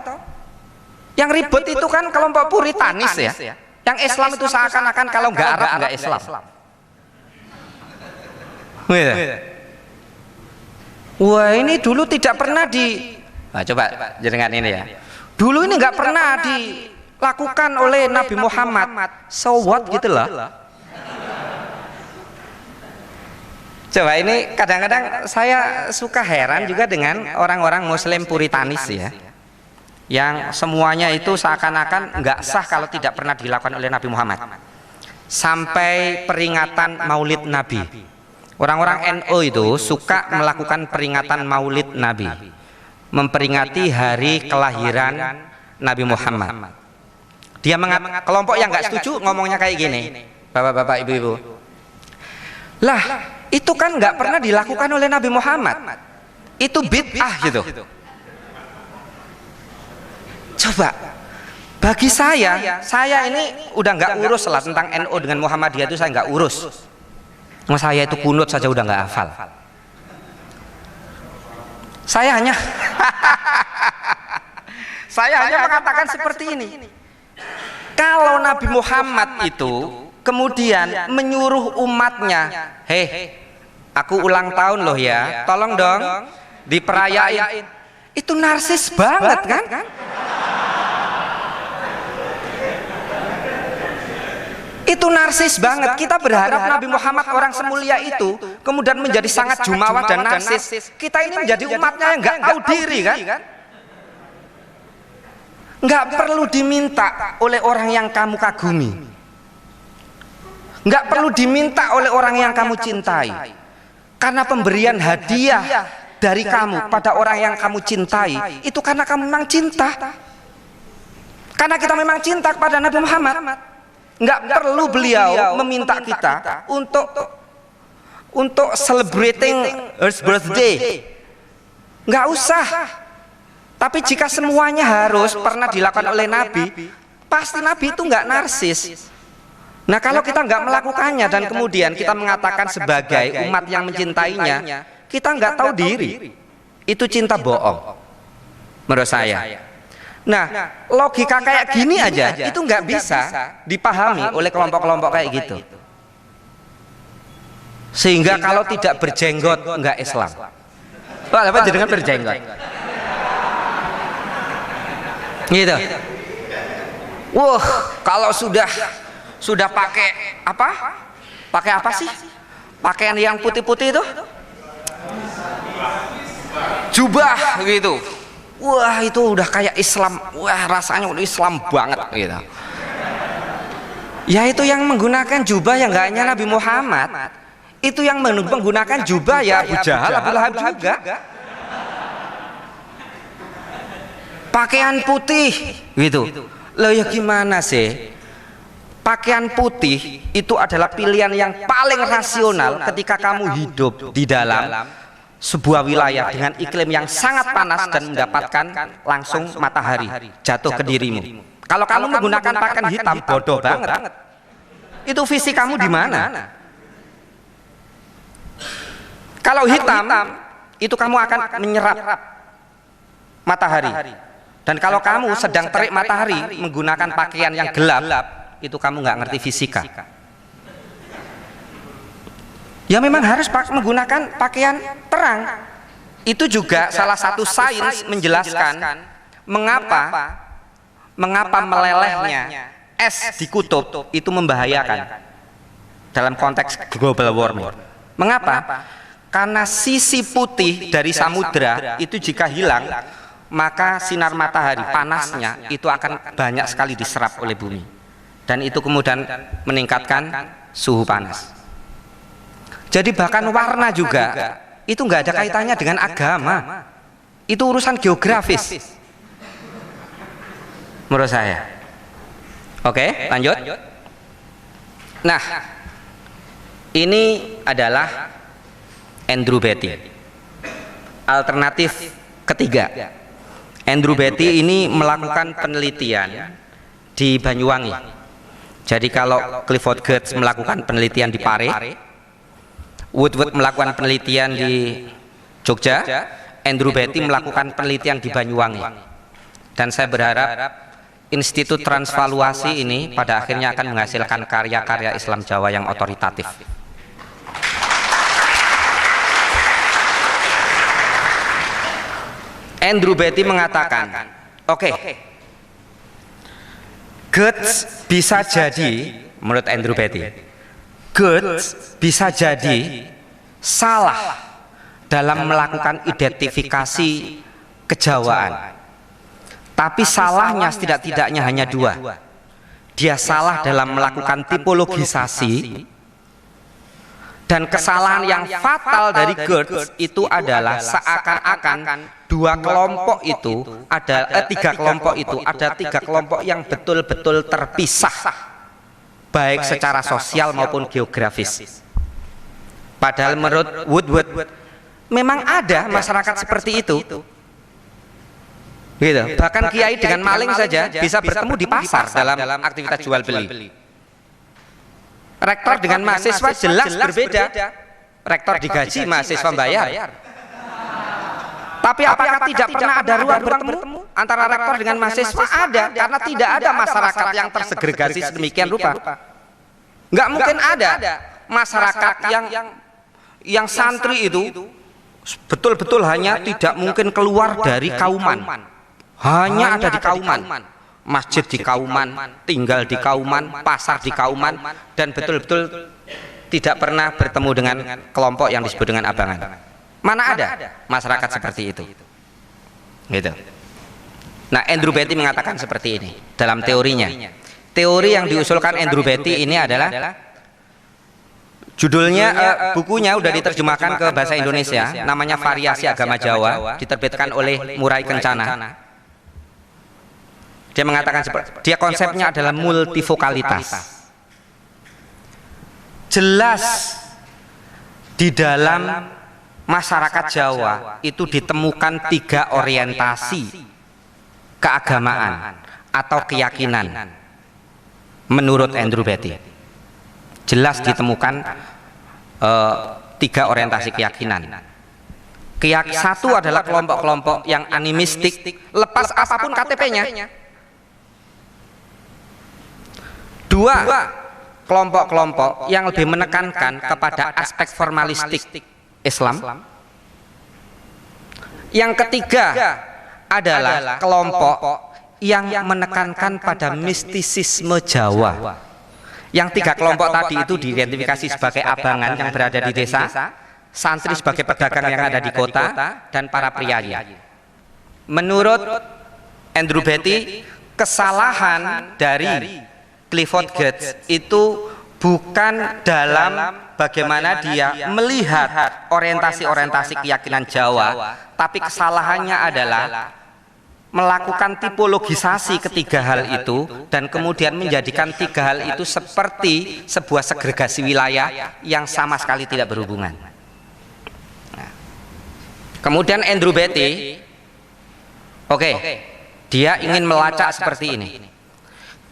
Yang ribut itu kan kelompok Puritanis ya. Yang Islam itu seakan-akan kalau nggak Arab nggak Islam. Wah, ini dulu tidak pernah nah, coba jenengan ini ya. Dulu ini nggak pernah dilakukan oleh Nabi Muhammad. So what gitu loh. Coba ini kadang-kadang saya suka heran juga dengan orang-orang Muslim Puritanis ya, yang semuanya itu seakan-akan nggak sah kalau tidak pernah dilakukan oleh Nabi Muhammad. Sampai peringatan Maulid Nabi, orang-orang NU itu suka melakukan peringatan Maulid Nabi, memperingati hari kelahiran Nabi Muhammad. Dia kelompok yang nggak setuju ngomongnya kayak gini, bapak-bapak, ibu-ibu, lah itu kan nggak pernah dilakukan oleh Nabi Muhammad, itu bid'ah gitu. Coba, bagi saya ini udah nggak urus lah tentang NU dengan Muhammadiyah, itu saya nggak urus. Saya itu kunut saja udah nggak hafal. Saya hanya mengatakan seperti ini. Kalau Nabi Muhammad itu kemudian menyuruh umatnya, aku ulang tahun loh ya, tolong dong diperayain, itu narsis banget kan? Itu narsis banget. Kita berharap Nabi Muhammad orang semulia itu kemudian menjadi sangat jumawa dan narsis. Kita ini menjadi umatnya yang nggak tahu diri kan? Nggak perlu diminta oleh orang yang kamu kagumi, nggak perlu diminta oleh orang yang kamu cintai, karena pemberian hadiah dari kamu pada orang yang kamu cintai itu karena kamu memang cinta, karena kita memang cinta kepada Nabi Muhammad. Nggak perlu beliau meminta kita untuk celebrating his birthday, nggak usah. Tapi jika semuanya harus pernah dilakukan oleh Nabi, pasti Nabi itu nggak narsis. Nah, kalau kita nggak melakukannya dan kemudian kita mengatakan sebagai umat yang mencintainya, kita nggak tahu diri, itu cinta bohong menurut saya. Nah, logika kayak gini aja itu nggak bisa dipahami oleh kelompok-kelompok kayak gitu. Sehingga kalau tidak berjenggot nggak Islam. Wah, apa jadi dengan berjenggot? Gitu. Wah, kalau sudah pakai apa? Pakai apa sih? Pakaian yang putih-putih itu? Jubah gitu. Wah, itu udah kayak Islam. Wah, rasanya udah Islam banget gitu. Ya, itu yang menggunakan jubah yang nggak hanya Nabi Muhammad, itu yang menggunakan jubah ya Abu Jahal, Abu Lahab juga. Pakaian putih gitu. Loh ya gimana sih? Pakaian putih itu adalah pilihan yang paling rasional ketika kamu hidup di dalam sebuah wilayah dengan iklim yang sangat panas dan mendapatkan langsung matahari jatuh ke dirimu. Kalau kamu menggunakan pakaian hitam, bodoh banget. Itu visi kamu di mana? Kalau hitam, itu kamu akan menyerap matahari. Dan kalau kamu sedang terik matahari menggunakan pakaian yang gelap, itu kamu nggak ngerti fisika. Ya memang harus menggunakan pakaian terang. Itu juga salah satu sains menjelaskan mengapa melelehnya es di kutub itu membahayakan dalam konteks global warming. Mengapa? Karena sisi putih dari samudra itu jika hilang, maka sinar matahari panasnya itu akan banyak sekali diserap oleh bumi, dan itu kemudian meningkatkan suhu panas. Jadi bahkan warna juga itu nggak ada kaitannya dengan agama, itu urusan geografis menurut saya. Oke, lanjut. Nah, ini adalah Andrew Beatty, alternatif ketiga. Andrew Beatty ini melakukan penelitian di Banyuwangi. Jadi kalau Clifford Geertz melakukan penelitian di Pare, Woodward melakukan penelitian di Jogja, Andrew Beatty melakukan penelitian di Banyuwangi. Dan saya berharap Institut Transvaluasi ini pada akhirnya akan menghasilkan karya-karya Islam Jawa yang otoritatif. Andrew Beatty mengatakan, oke, Geertz bisa jadi, menurut Andrew Beatty, Geertz bisa jadi salah dalam melakukan identifikasi kejawaan. Tapi salahnya setidak-tidaknya hanya dua. Dia salah dalam melakukan tipologisasi, dan kesalahan yang fatal dari Geertz itu adalah seakan-akan dua kelompok itu ada tiga kelompok itu ada tiga kelompok yang betul-betul terpisah, baik secara sosial maupun geografis. Padahal menurut Woodward memang ada masyarakat seperti itu. Gitu. Bahkan kiai dengan maling saja bisa bertemu di pasar dalam aktivitas jual beli. Rektor dengan mahasiswa jelas berbeda. Rektor digaji, mahasiswa bayar. Tapi apakah tidak pernah ada ruang bertemu antara rektor dengan mahasiswa? Ada, karena tidak ada masyarakat yang tersegregasi sedemikian rupa. Nggak mungkin ada masyarakat yang santri itu betul-betul hanya tidak mungkin keluar dari Kauman. Hanya ada di Kauman. Masjid di Kauman, tinggal di Kauman, pasar di Kauman, dan betul-betul tidak pernah bertemu dengan kelompok yang disebut dengan abangan. Mana ada masyarakat seperti itu? Gitu. Nah, Andrew Beatty mengatakan seperti ini dalam teorinya. Teori yang diusulkan Andrew Beatty ini adalah judulnya, bukunya udah diterjemahkan ke bahasa Indonesia, namanya Variasi Agama Jawa, diterbitkan oleh Murai Kencana. Dia mengatakan seperti, dia konsepnya adalah multivokalitas. Jelas di dalam masyarakat Jawa itu ditemukan tiga orientasi keagamaan atau keyakinan menurut Andrew Beatty. Jelas ditemukan tiga orientasi keyakinan. Satu adalah kelompok-kelompok yang animistik, lepas apapun KTP-nya. Dua, kelompok-kelompok yang lebih menekankan kepada aspek formalistik Islam. Yang ketiga adalah kelompok yang menekankan pada mistisisme Jawa. Yang tiga kelompok tadi itu diidentifikasi sebagai abangan yang berada di desa, santri sebagai pedagang yang ada di kota, dan para priayi. Menurut Andrew Beatty, kesalahan dari Clifford Geertz itu bukan dalam bagaimana dia melihat orientasi-orientasi keyakinan Jawa, tapi kesalahannya adalah melakukan tipologisasi ketiga hal itu dan kemudian menjadikan tiga hal itu seperti sebuah segregasi wilayah yang sama sekali tidak berhubungan. Nah, kemudian Andrew Beatty, dia ingin melacak seperti ini.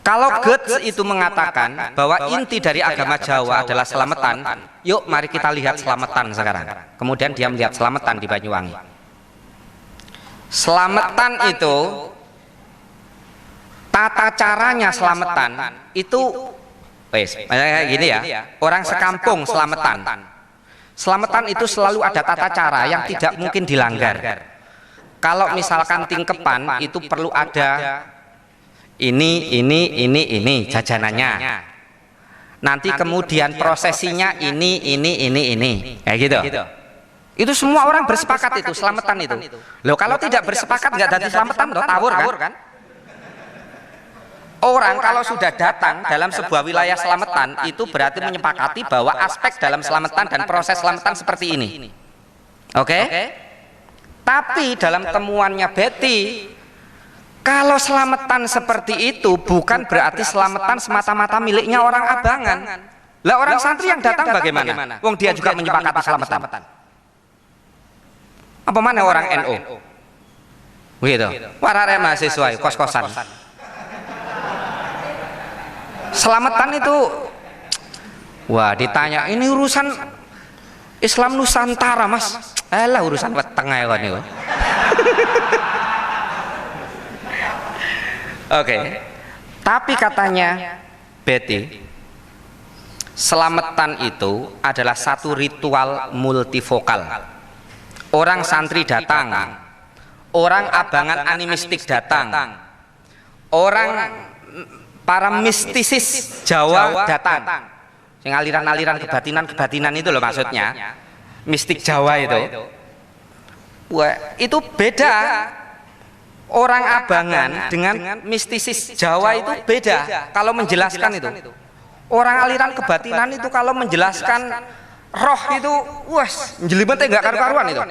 Kalau Geertz itu mengatakan bahwa inti dari agama Jawa adalah selamatan, yuk mari kita lihat selamatan sekarang. Kemudian dia melihat selamatan di Banyuwangi. Selamatan itu, tata caranya selamatan itu, gini ya, orang sekampung selamatan. Selamatan itu selalu ada tata cara yang tidak mungkin dilanggar. Kalau misalkan tingkepan itu perlu ada ini jajanannya. Nanti kemudian prosesinya ini, kayak gitu. Itu semua orang bersepakat itu selamatan itu. Loh, kalau tidak bersepakat nggak jadi selamatan, tawur kan? Orang kalau sudah datang dalam sebuah wilayah selamatan itu berarti menyepakati bahwa aspek dalam selamatan dan proses selamatan seperti ini. Oke? Tapi dalam temuannya Beatty, kalau selamatan seperti itu bukan berarti selamatan semata-mata miliknya orang abangan. Lah orang santri yang datang bagaimana? Wong dia juga menyepakati selamatan. Apa mana orang NU? Begitu. Warare mahasiswa kos-kosan. Selamatan itu, wah ditanya ini urusan Islam Nusantara mas. Alah urusan weteng ae kon niku. Tapi katanya Beatty, selamatan itu adalah satu ritual multivokal. Orang santri datang, orang abangan animistik datang, orang para mistisis Jawa datang, aliran-aliran kebatinan itu loh maksudnya. mistik Jawa itu. Wah, itu beda. Orang Abangan dengan mistisis Jawa itu beda kalau menjelaskan itu. Orang aliran kebatinan itu kalau menjelaskan roh itu, wes, jelimetnya nggak karu-karuan itu.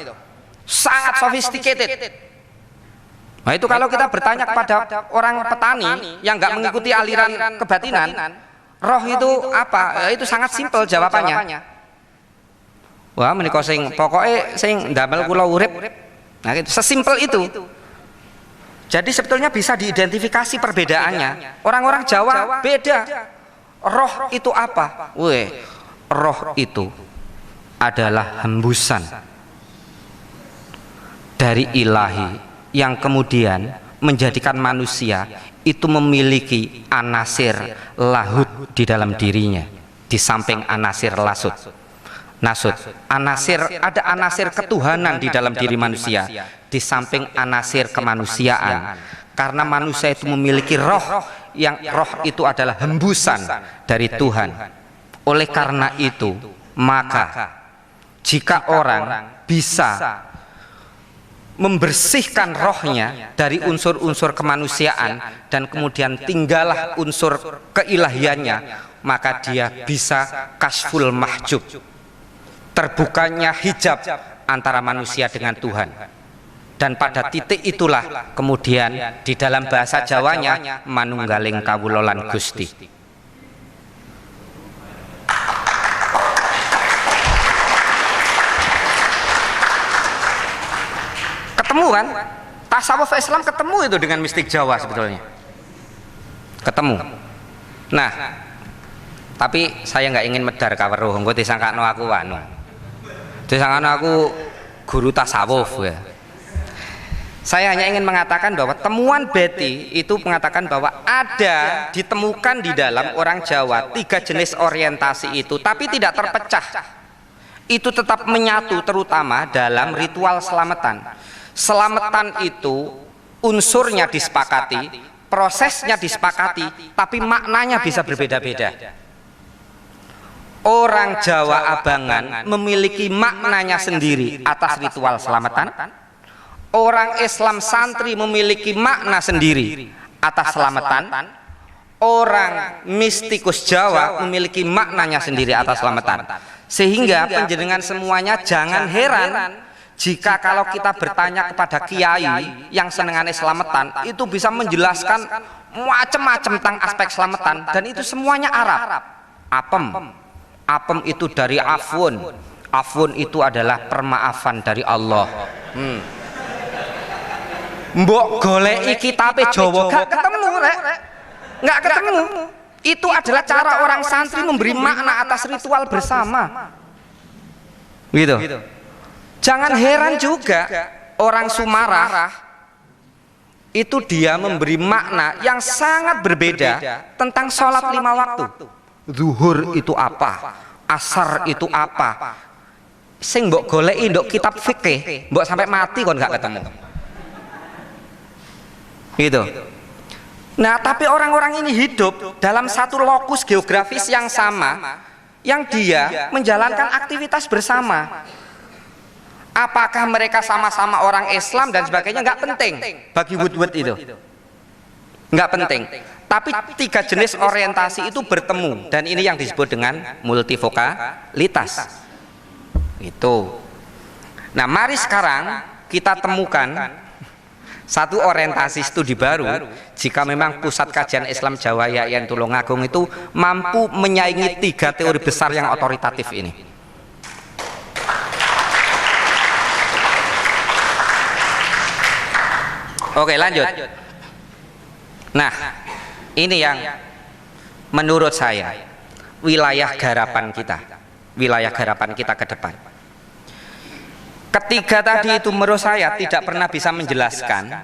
Sangat sophisticated. Nah itu kalau kita bertanya kepada orang petani yang nggak mengikuti aliran kebatinan, roh itu apa? Itu sangat simpel jawabannya. Wah, menika sing pokoknya sing ndamel kula urip. Nah, itu sesimpel itu. Jadi sebetulnya bisa diidentifikasi perbedaannya. Orang-orang Jawa beda. Roh itu apa? Weh, roh itu adalah hembusan dari ilahi yang kemudian menjadikan manusia itu memiliki anasir lahud di dalam dirinya, di samping anasir lasud. Nasud, anasir, ada anasir ketuhanan di dalam diri manusia, di samping anasir kemanusiaan. Karena manusia itu memiliki roh, yang roh itu adalah hembusan dari Tuhan. Oleh karena itu, maka jika orang bisa membersihkan rohnya dari unsur-unsur kemanusiaan dan kemudian tinggallah unsur keilahiannya, maka dia bisa kasful mahjub, terbukanya hijab antara manusia dengan Tuhan. Dan pada titik itulah kemudian di dalam bahasa Jawanya manunggaling kawula lan Gusti. Ketemu kan? Tasawuf Islam ketemu itu dengan mistik Jawa sebetulnya. Ketemu. Nah, tapi saya nggak ingin medar kaweruh, engko disangkano aku anu. Disangkano aku guru tasawuf ya. Saya hanya ingin mengatakan bahwa temuan Betty itu mengatakan bahwa ada ditemukan di dalam orang Jawa 3 jenis orientasi itu, tapi tidak terpecah. Itu tetap menyatu, terutama dalam ritual selamatan. Selamatan itu unsurnya disepakati, prosesnya disepakati, tapi maknanya bisa berbeda-beda. Orang Jawa Abangan memiliki maknanya sendiri atas ritual selamatan. Orang Islam santri memiliki makna sendiri atas selamatan. Orang mistikus Jawa memiliki maknanya sendiri atas selamatan. Sehingga panjenengan semuanya jangan heran jika kalau kita bertanya kepada kiai yang senengane selamatan, itu bisa menjelaskan macam-macam tentang aspek selamatan, dan itu semuanya Arab. Apem, apem itu dari afun. Afun itu adalah permaafan dari Allah. Mbok goleki kitabe Jawa gak ketemu, rek. Nggak ketemu. Itu adalah cara orang santri memberi makna atas ritual bersama. Gitu. Jangan heran juga orang Sumarah itu dia memberi makna yang sangat berbeda tentang sholat 5 waktu. Zuhur itu apa? Asar itu apa? Sing mbok goleki ndok kitab fikih, mbok sampai mati kon nggak ketemu. Gitu. Nah, tapi orang-orang ini hidup dalam satu lokus geografis yang sama, yang dia menjalankan aktivitas bersama. Apakah mereka sama-sama orang Islam dan sebagainya, nggak penting bagi Woodward itu, nggak penting. Tapi 3 jenis orientasi itu bertemu, dan ini yang disebut dengan multivokalitas. Itu. Nah, mari sekarang kita temukan satu orientasi studi baru jika memang pusat kajian Islam Jawa Yayan Tulungagung itu mampu menyaingi 3 teori besar yang otoritatif ini. Oke, lanjut. Nah, ini yang menurut saya wilayah garapan kita ke depan. Ketiga tadi itu menurut saya tidak pernah bisa menjelaskan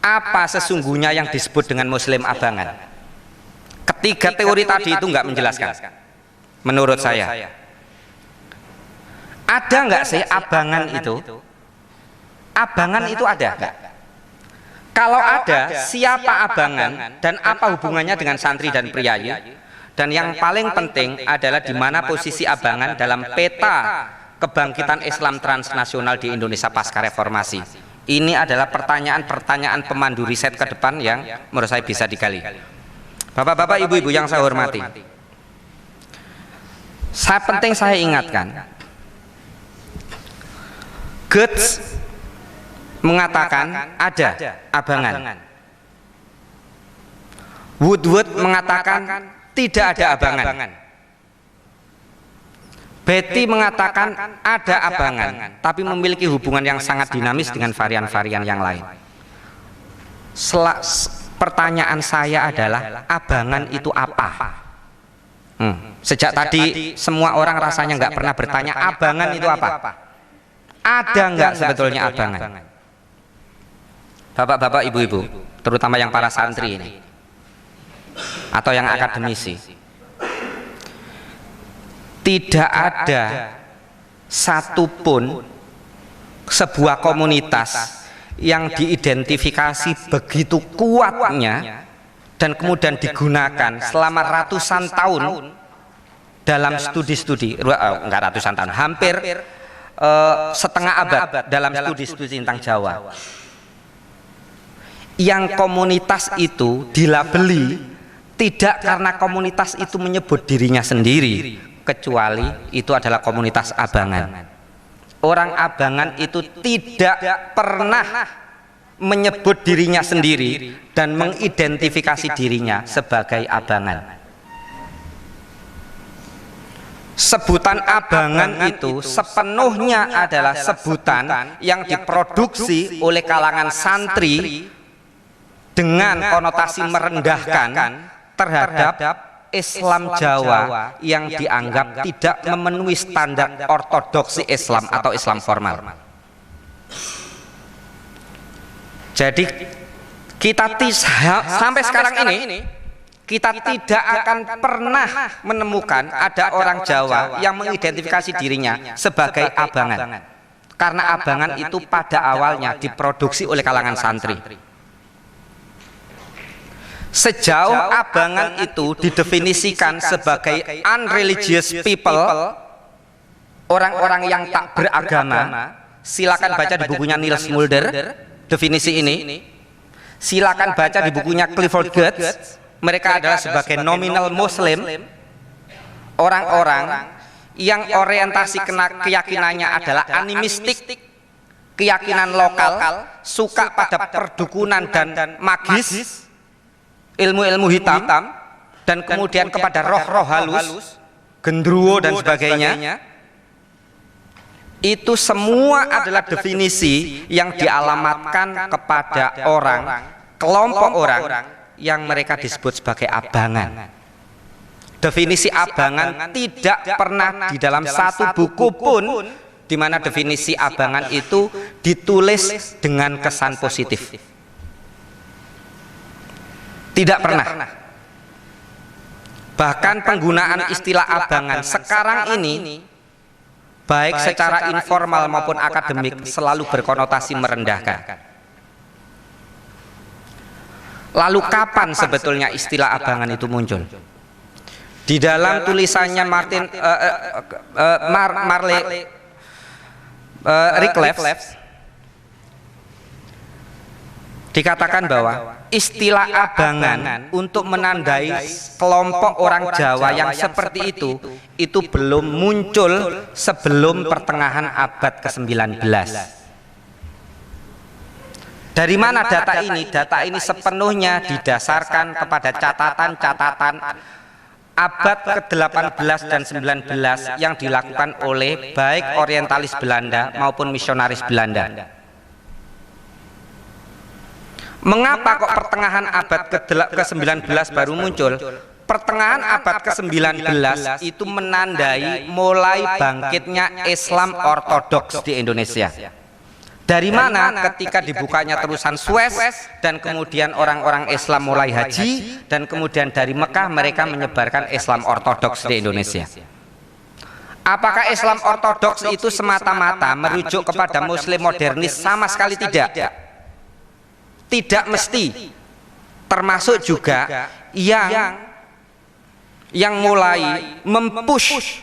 apa sesungguhnya yang disebut dengan Muslim Abangan. Ketiga teori tadi itu nggak menjelaskan. Menurut saya, ada nggak sih abangan itu? Abangan itu ada nggak? Kalau ada, siapa abangan dan apa hubungannya dengan santri dan priayi? Dan yang paling penting adalah di mana posisi abangan dalam peta kebangkitan Islam transnasional di Indonesia pasca reformasi? Ini adalah pertanyaan-pertanyaan pemandu riset ke depan yang menurut saya bisa digali. Bapak-bapak, ibu-ibu yang saya hormati, saya ingatkan, Goethe mengatakan ada abangan, Woodward mengatakan tidak ada abangan, Betty mengatakan ada abangan, tapi memiliki hubungan yang sangat dinamis dengan varian-varian yang lain. Pertanyaan saya adalah, abangan itu apa? Sejak tadi semua orang rasanya nggak pernah bertanya abangan itu apa. Ada nggak sebetulnya abangan? Bapak-bapak, ibu-ibu, terutama yang para santri ini atau yang akademisi, tidak ada satupun sebuah komunitas yang diidentifikasi begitu kuatnya dan kemudian digunakan selama ratusan tahun dalam studi-studi, enggak ratusan tahun, hampir setengah abad dalam studi-studi tentang Jawa, yang komunitas itu dilabeli tidak karena komunitas itu menyebut dirinya sendiri, kecuali itu adalah komunitas abangan. Orang abangan itu tidak pernah menyebut dirinya sendiri dan mengidentifikasi dirinya sebagai abangan. Sebutan abangan itu sepenuhnya adalah sebutan yang diproduksi oleh kalangan santri dengan konotasi merendahkan terhadap Islam Jawa yang dianggap tidak memenuhi standar ortodoksi Islam atau Islam formal. Jadi kita sampai sekarang ini kita tidak akan pernah menemukan ada orang Jawa yang mengidentifikasi dirinya sebagai abangan, karena abangan itu pada awalnya diproduksi oleh kalangan santri. Sejauh abangan itu didefinisikan sebagai unreligious people, orang-orang yang tak beragama, silakan baca di bukunya Niels Mulder definisi ini. Silakan baca di bukunya Clifford Geertz. Mereka adalah sebagai nominal Muslim, orang-orang yang orientasi keyakinannya adalah animistik, keyakinan lokal, suka pada perdukunan dan magis, ilmu-ilmu hitam, dan kemudian kepada roh-roh halus, gendruwo dan sebagainya. Itu semua adalah definisi yang dialamatkan kepada kelompok orang yang mereka disebut sebagai abangan. Definisi abangan tidak pernah di dalam satu buku pun di mana definisi abangan itu ditulis dengan kesan positif. Tidak pernah. Bahkan penggunaan istilah abangan sekarang ini, baik secara informal maupun akademik, selalu berkonotasi merendahkan. Lalu kapan sebetulnya istilah abangan itu muncul? Di dalam tulisannya Marley Wycliffe dikatakan bahwa istilah abangan untuk menandai kelompok orang Jawa yang seperti itu belum muncul sebelum pertengahan abad ke-19. Dari mana data ini? Data ini sepenuhnya didasarkan kepada catatan-catatan abad ke-18 dan 19 yang dilakukan oleh baik orientalis Belanda maupun misionaris Belanda. Mengapa kok pertengahan abad ke-19 baru muncul? Pertengahan abad ke-19 itu menandai mulai bangkitnya Islam ortodoks di Indonesia. Dari mana? Ketika dibukanya terusan Suez dan kemudian orang-orang Islam mulai haji, dan kemudian dari Mekah mereka menyebarkan Islam ortodoks di Indonesia. Apakah Islam ortodoks itu semata-mata merujuk kepada Muslim modernis? Sama sekali tidak. Tidak mesti. Termasuk juga yang mulai mempush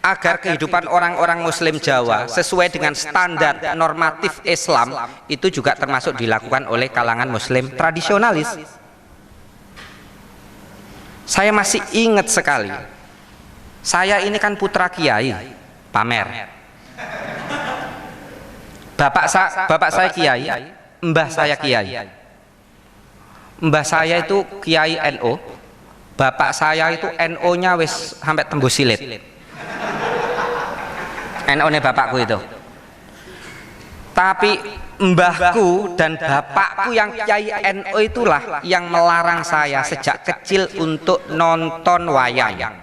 agar kehidupan orang-orang Muslim Jawa sesuai dengan standar normatif Islam itu juga termasuk dilakukan oleh kalangan Muslim tradisionalis. Saya masih ingat sekali, saya ini kan putra kiai, pamer. Bapak saya kiai, mbah saya kiai. Mbah saya itu kiai NU, bapak saya itu NU-nya wis sampai tembus silit. NU-nya bapakku itu. Tapi mbahku dan bapakku yang kiai NU itulah yang melarang saya sejak kecil untuk nonton wayang,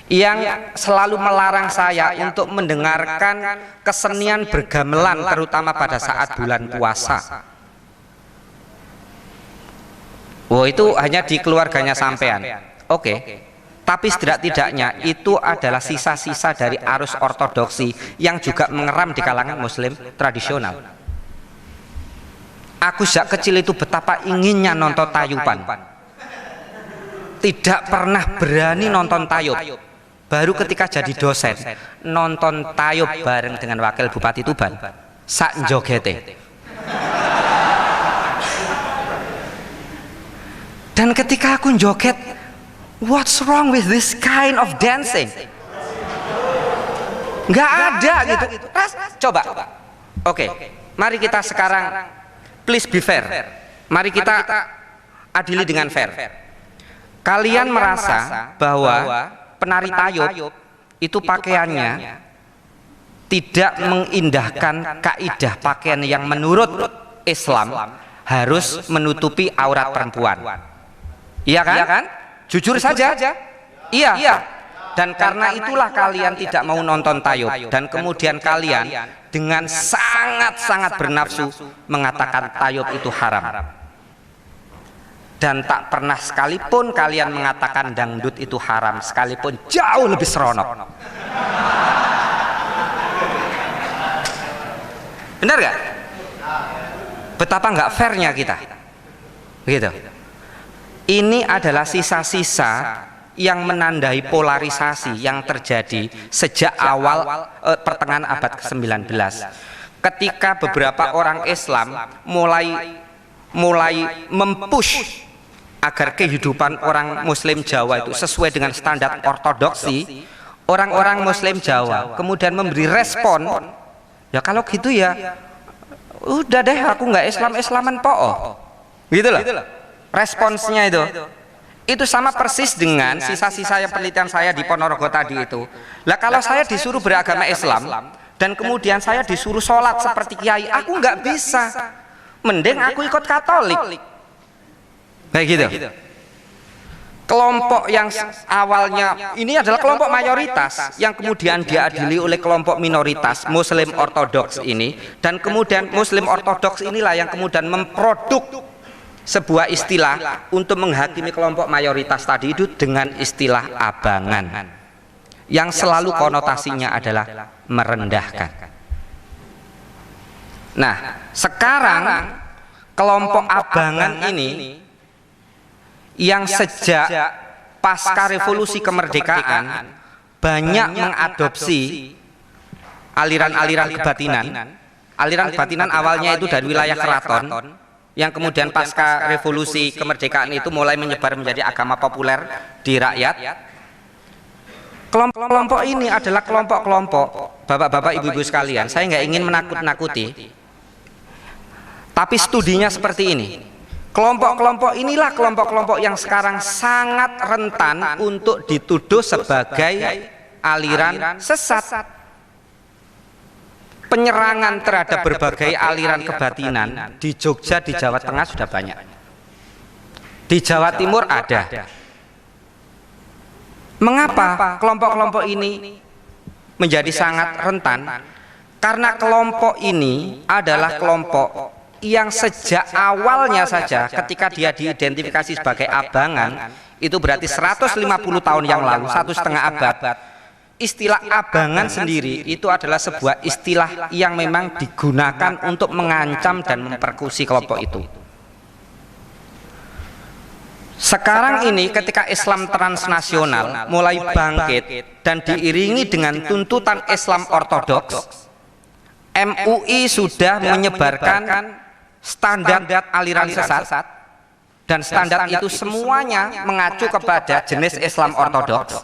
yang selalu melarang saya untuk mendengarkan kesenian bergamelan terutama pada saat bulan puasa. Oh, itu hanya di keluarganya sampean. Oke. Tapi setidak-tidaknya itu adalah sisa-sisa dari arus ortodoksi yang juga mengeram di kalangan Muslim tradisional. Aku sejak kecil itu betapa inginnya nonton tayuban, tidak pernah berani nonton tayub. Baru ketika jadi dosen nonton tayub bareng dengan wakil Bupati Tuban, sak jogete. Dan ketika aku joget, what's wrong with this kind of dancing? Nggak ada gitu. Coba. Oke. Mari kita sekarang, please be fair. Mari kita adili dengan fair. Kalian merasa bahwa penari tayub itu pakaiannya tidak mengindahkan kaidah pakaian yang menurut Islam harus menutupi aurat perempuan. Iya kan? Jujur saja. Iya. Dan karena itulah kalian tidak mau nonton tayub, dan kemudian kalian dengan sangat-sangat bernafsu mengatakan tayub itu haram. Dan tak pernah sekalipun kalian mengatakan dangdut itu haram, sekalipun jauh lebih seronok. Benar gak? Betapa nggak fairnya kita. Begitu. Ini adalah sisa-sisa yang menandai polarisasi yang terjadi sejak awal pertengahan abad ke-19. Ketika beberapa orang Islam mulai mempush agar kehidupan orang Muslim Jawa itu sesuai dengan standar ortodoksi, orang-orang Muslim Jawa kemudian memberi respon, ya kalau gitu ya udah deh, aku nggak Islam-Islaman po, gitu loh. Responsnya itu sama persis dengan sisa-sisa yang penelitian saya di Ponorogo tadi itu. Lah kalau saya disuruh beragama Islam dan kemudian saya disuruh sholat seperti kiai, aku nggak bisa. Mending aku ikut Katolik. Kayak gitu. Kelompok yang awalnya ini adalah kelompok mayoritas yang kemudian diadili oleh kelompok minoritas Muslim Ortodoks ini, dan kemudian Muslim Ortodoks inilah yang kemudian memproduk sebuah istilah untuk menghakimi kelompok mayoritas tadi itu dengan istilah abangan yang selalu konotasinya adalah merendahkan. Nah, sekarang kelompok abangan ini yang sejak pasca revolusi kemerdekaan banyak mengadopsi aliran-aliran kebatinan. Aliran kebatinan awalnya itu dari wilayah keraton, yang kemudian pasca revolusi kemerdekaan itu mulai menyebar menjadi agama populer di rakyat. Kelompok-kelompok ini adalah kelompok-kelompok, bapak-bapak, ibu-ibu sekalian, saya nggak ingin menakut-nakuti, tapi studinya seperti ini. Kelompok-kelompok inilah kelompok-kelompok yang sekarang sangat rentan untuk dituduh sebagai aliran sesat. Penyerangan terhadap berbagai aliran kebatinan di Jogja, di Jawa Tengah sudah banyak. Di Jawa Timur ada. Mengapa kelompok-kelompok ini menjadi sangat rentan? Karena kelompok ini adalah kelompok yang sejak awalnya saja ketika dia diidentifikasi sebagai abangan, itu berarti 150 tahun yang lalu, 1,5 abad, istilah abangan sendiri itu adalah sebuah istilah yang memang digunakan untuk mengancam dan mempersekusi kelompok itu. Sekarang ini ketika Islam transnasional mulai bangkit dan diiringi dengan tuntutan Islam ortodoks, MUI sudah menyebarkan standar aliran sesat, dan standar itu semuanya mengacu kepada jenis Islam ortodoks.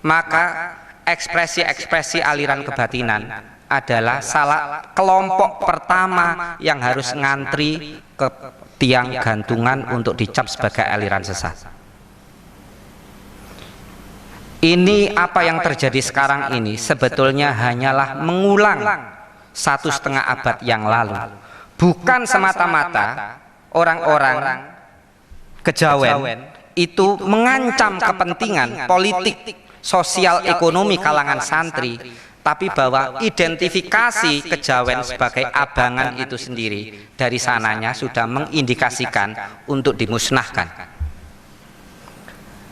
Maka ekspresi-ekspresi aliran kebatinan adalah salah kelompok pertama yang harus ngantri ke tiang gantungan untuk dicap sebagai aliran sesat. Ini apa yang terjadi sekarang ini sebetulnya hanyalah mengulang 1,5 abad yang lalu. Bukan semata-mata orang-orang kejawen itu mengancam kepentingan politik, sosial, ekonomi kalangan santri, tapi bahwa identifikasi kejawen sebagai abangan itu sendiri dari sananya sudah mengindikasikan untuk dimusnahkan.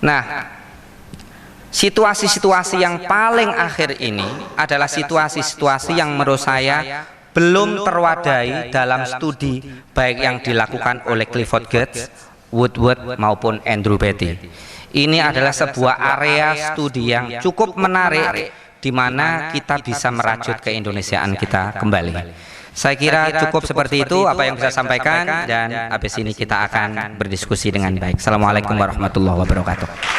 Nah, situasi-situasi yang paling akhir ini adalah situasi-situasi yang menurut saya belum terwadai dalam studi baik yang dilakukan oleh Clifford Geertz, Woodward maupun Andrew Beatty. Ini adalah sebuah area studi yang cukup menarik di mana kita bisa merajut keindonesiaan kita kembali. Saya kira cukup seperti itu apa yang bisa sampaikan, dan habis ini kita akan berdiskusi dengan baik. Assalamualaikum warahmatullahi wabarakatuh.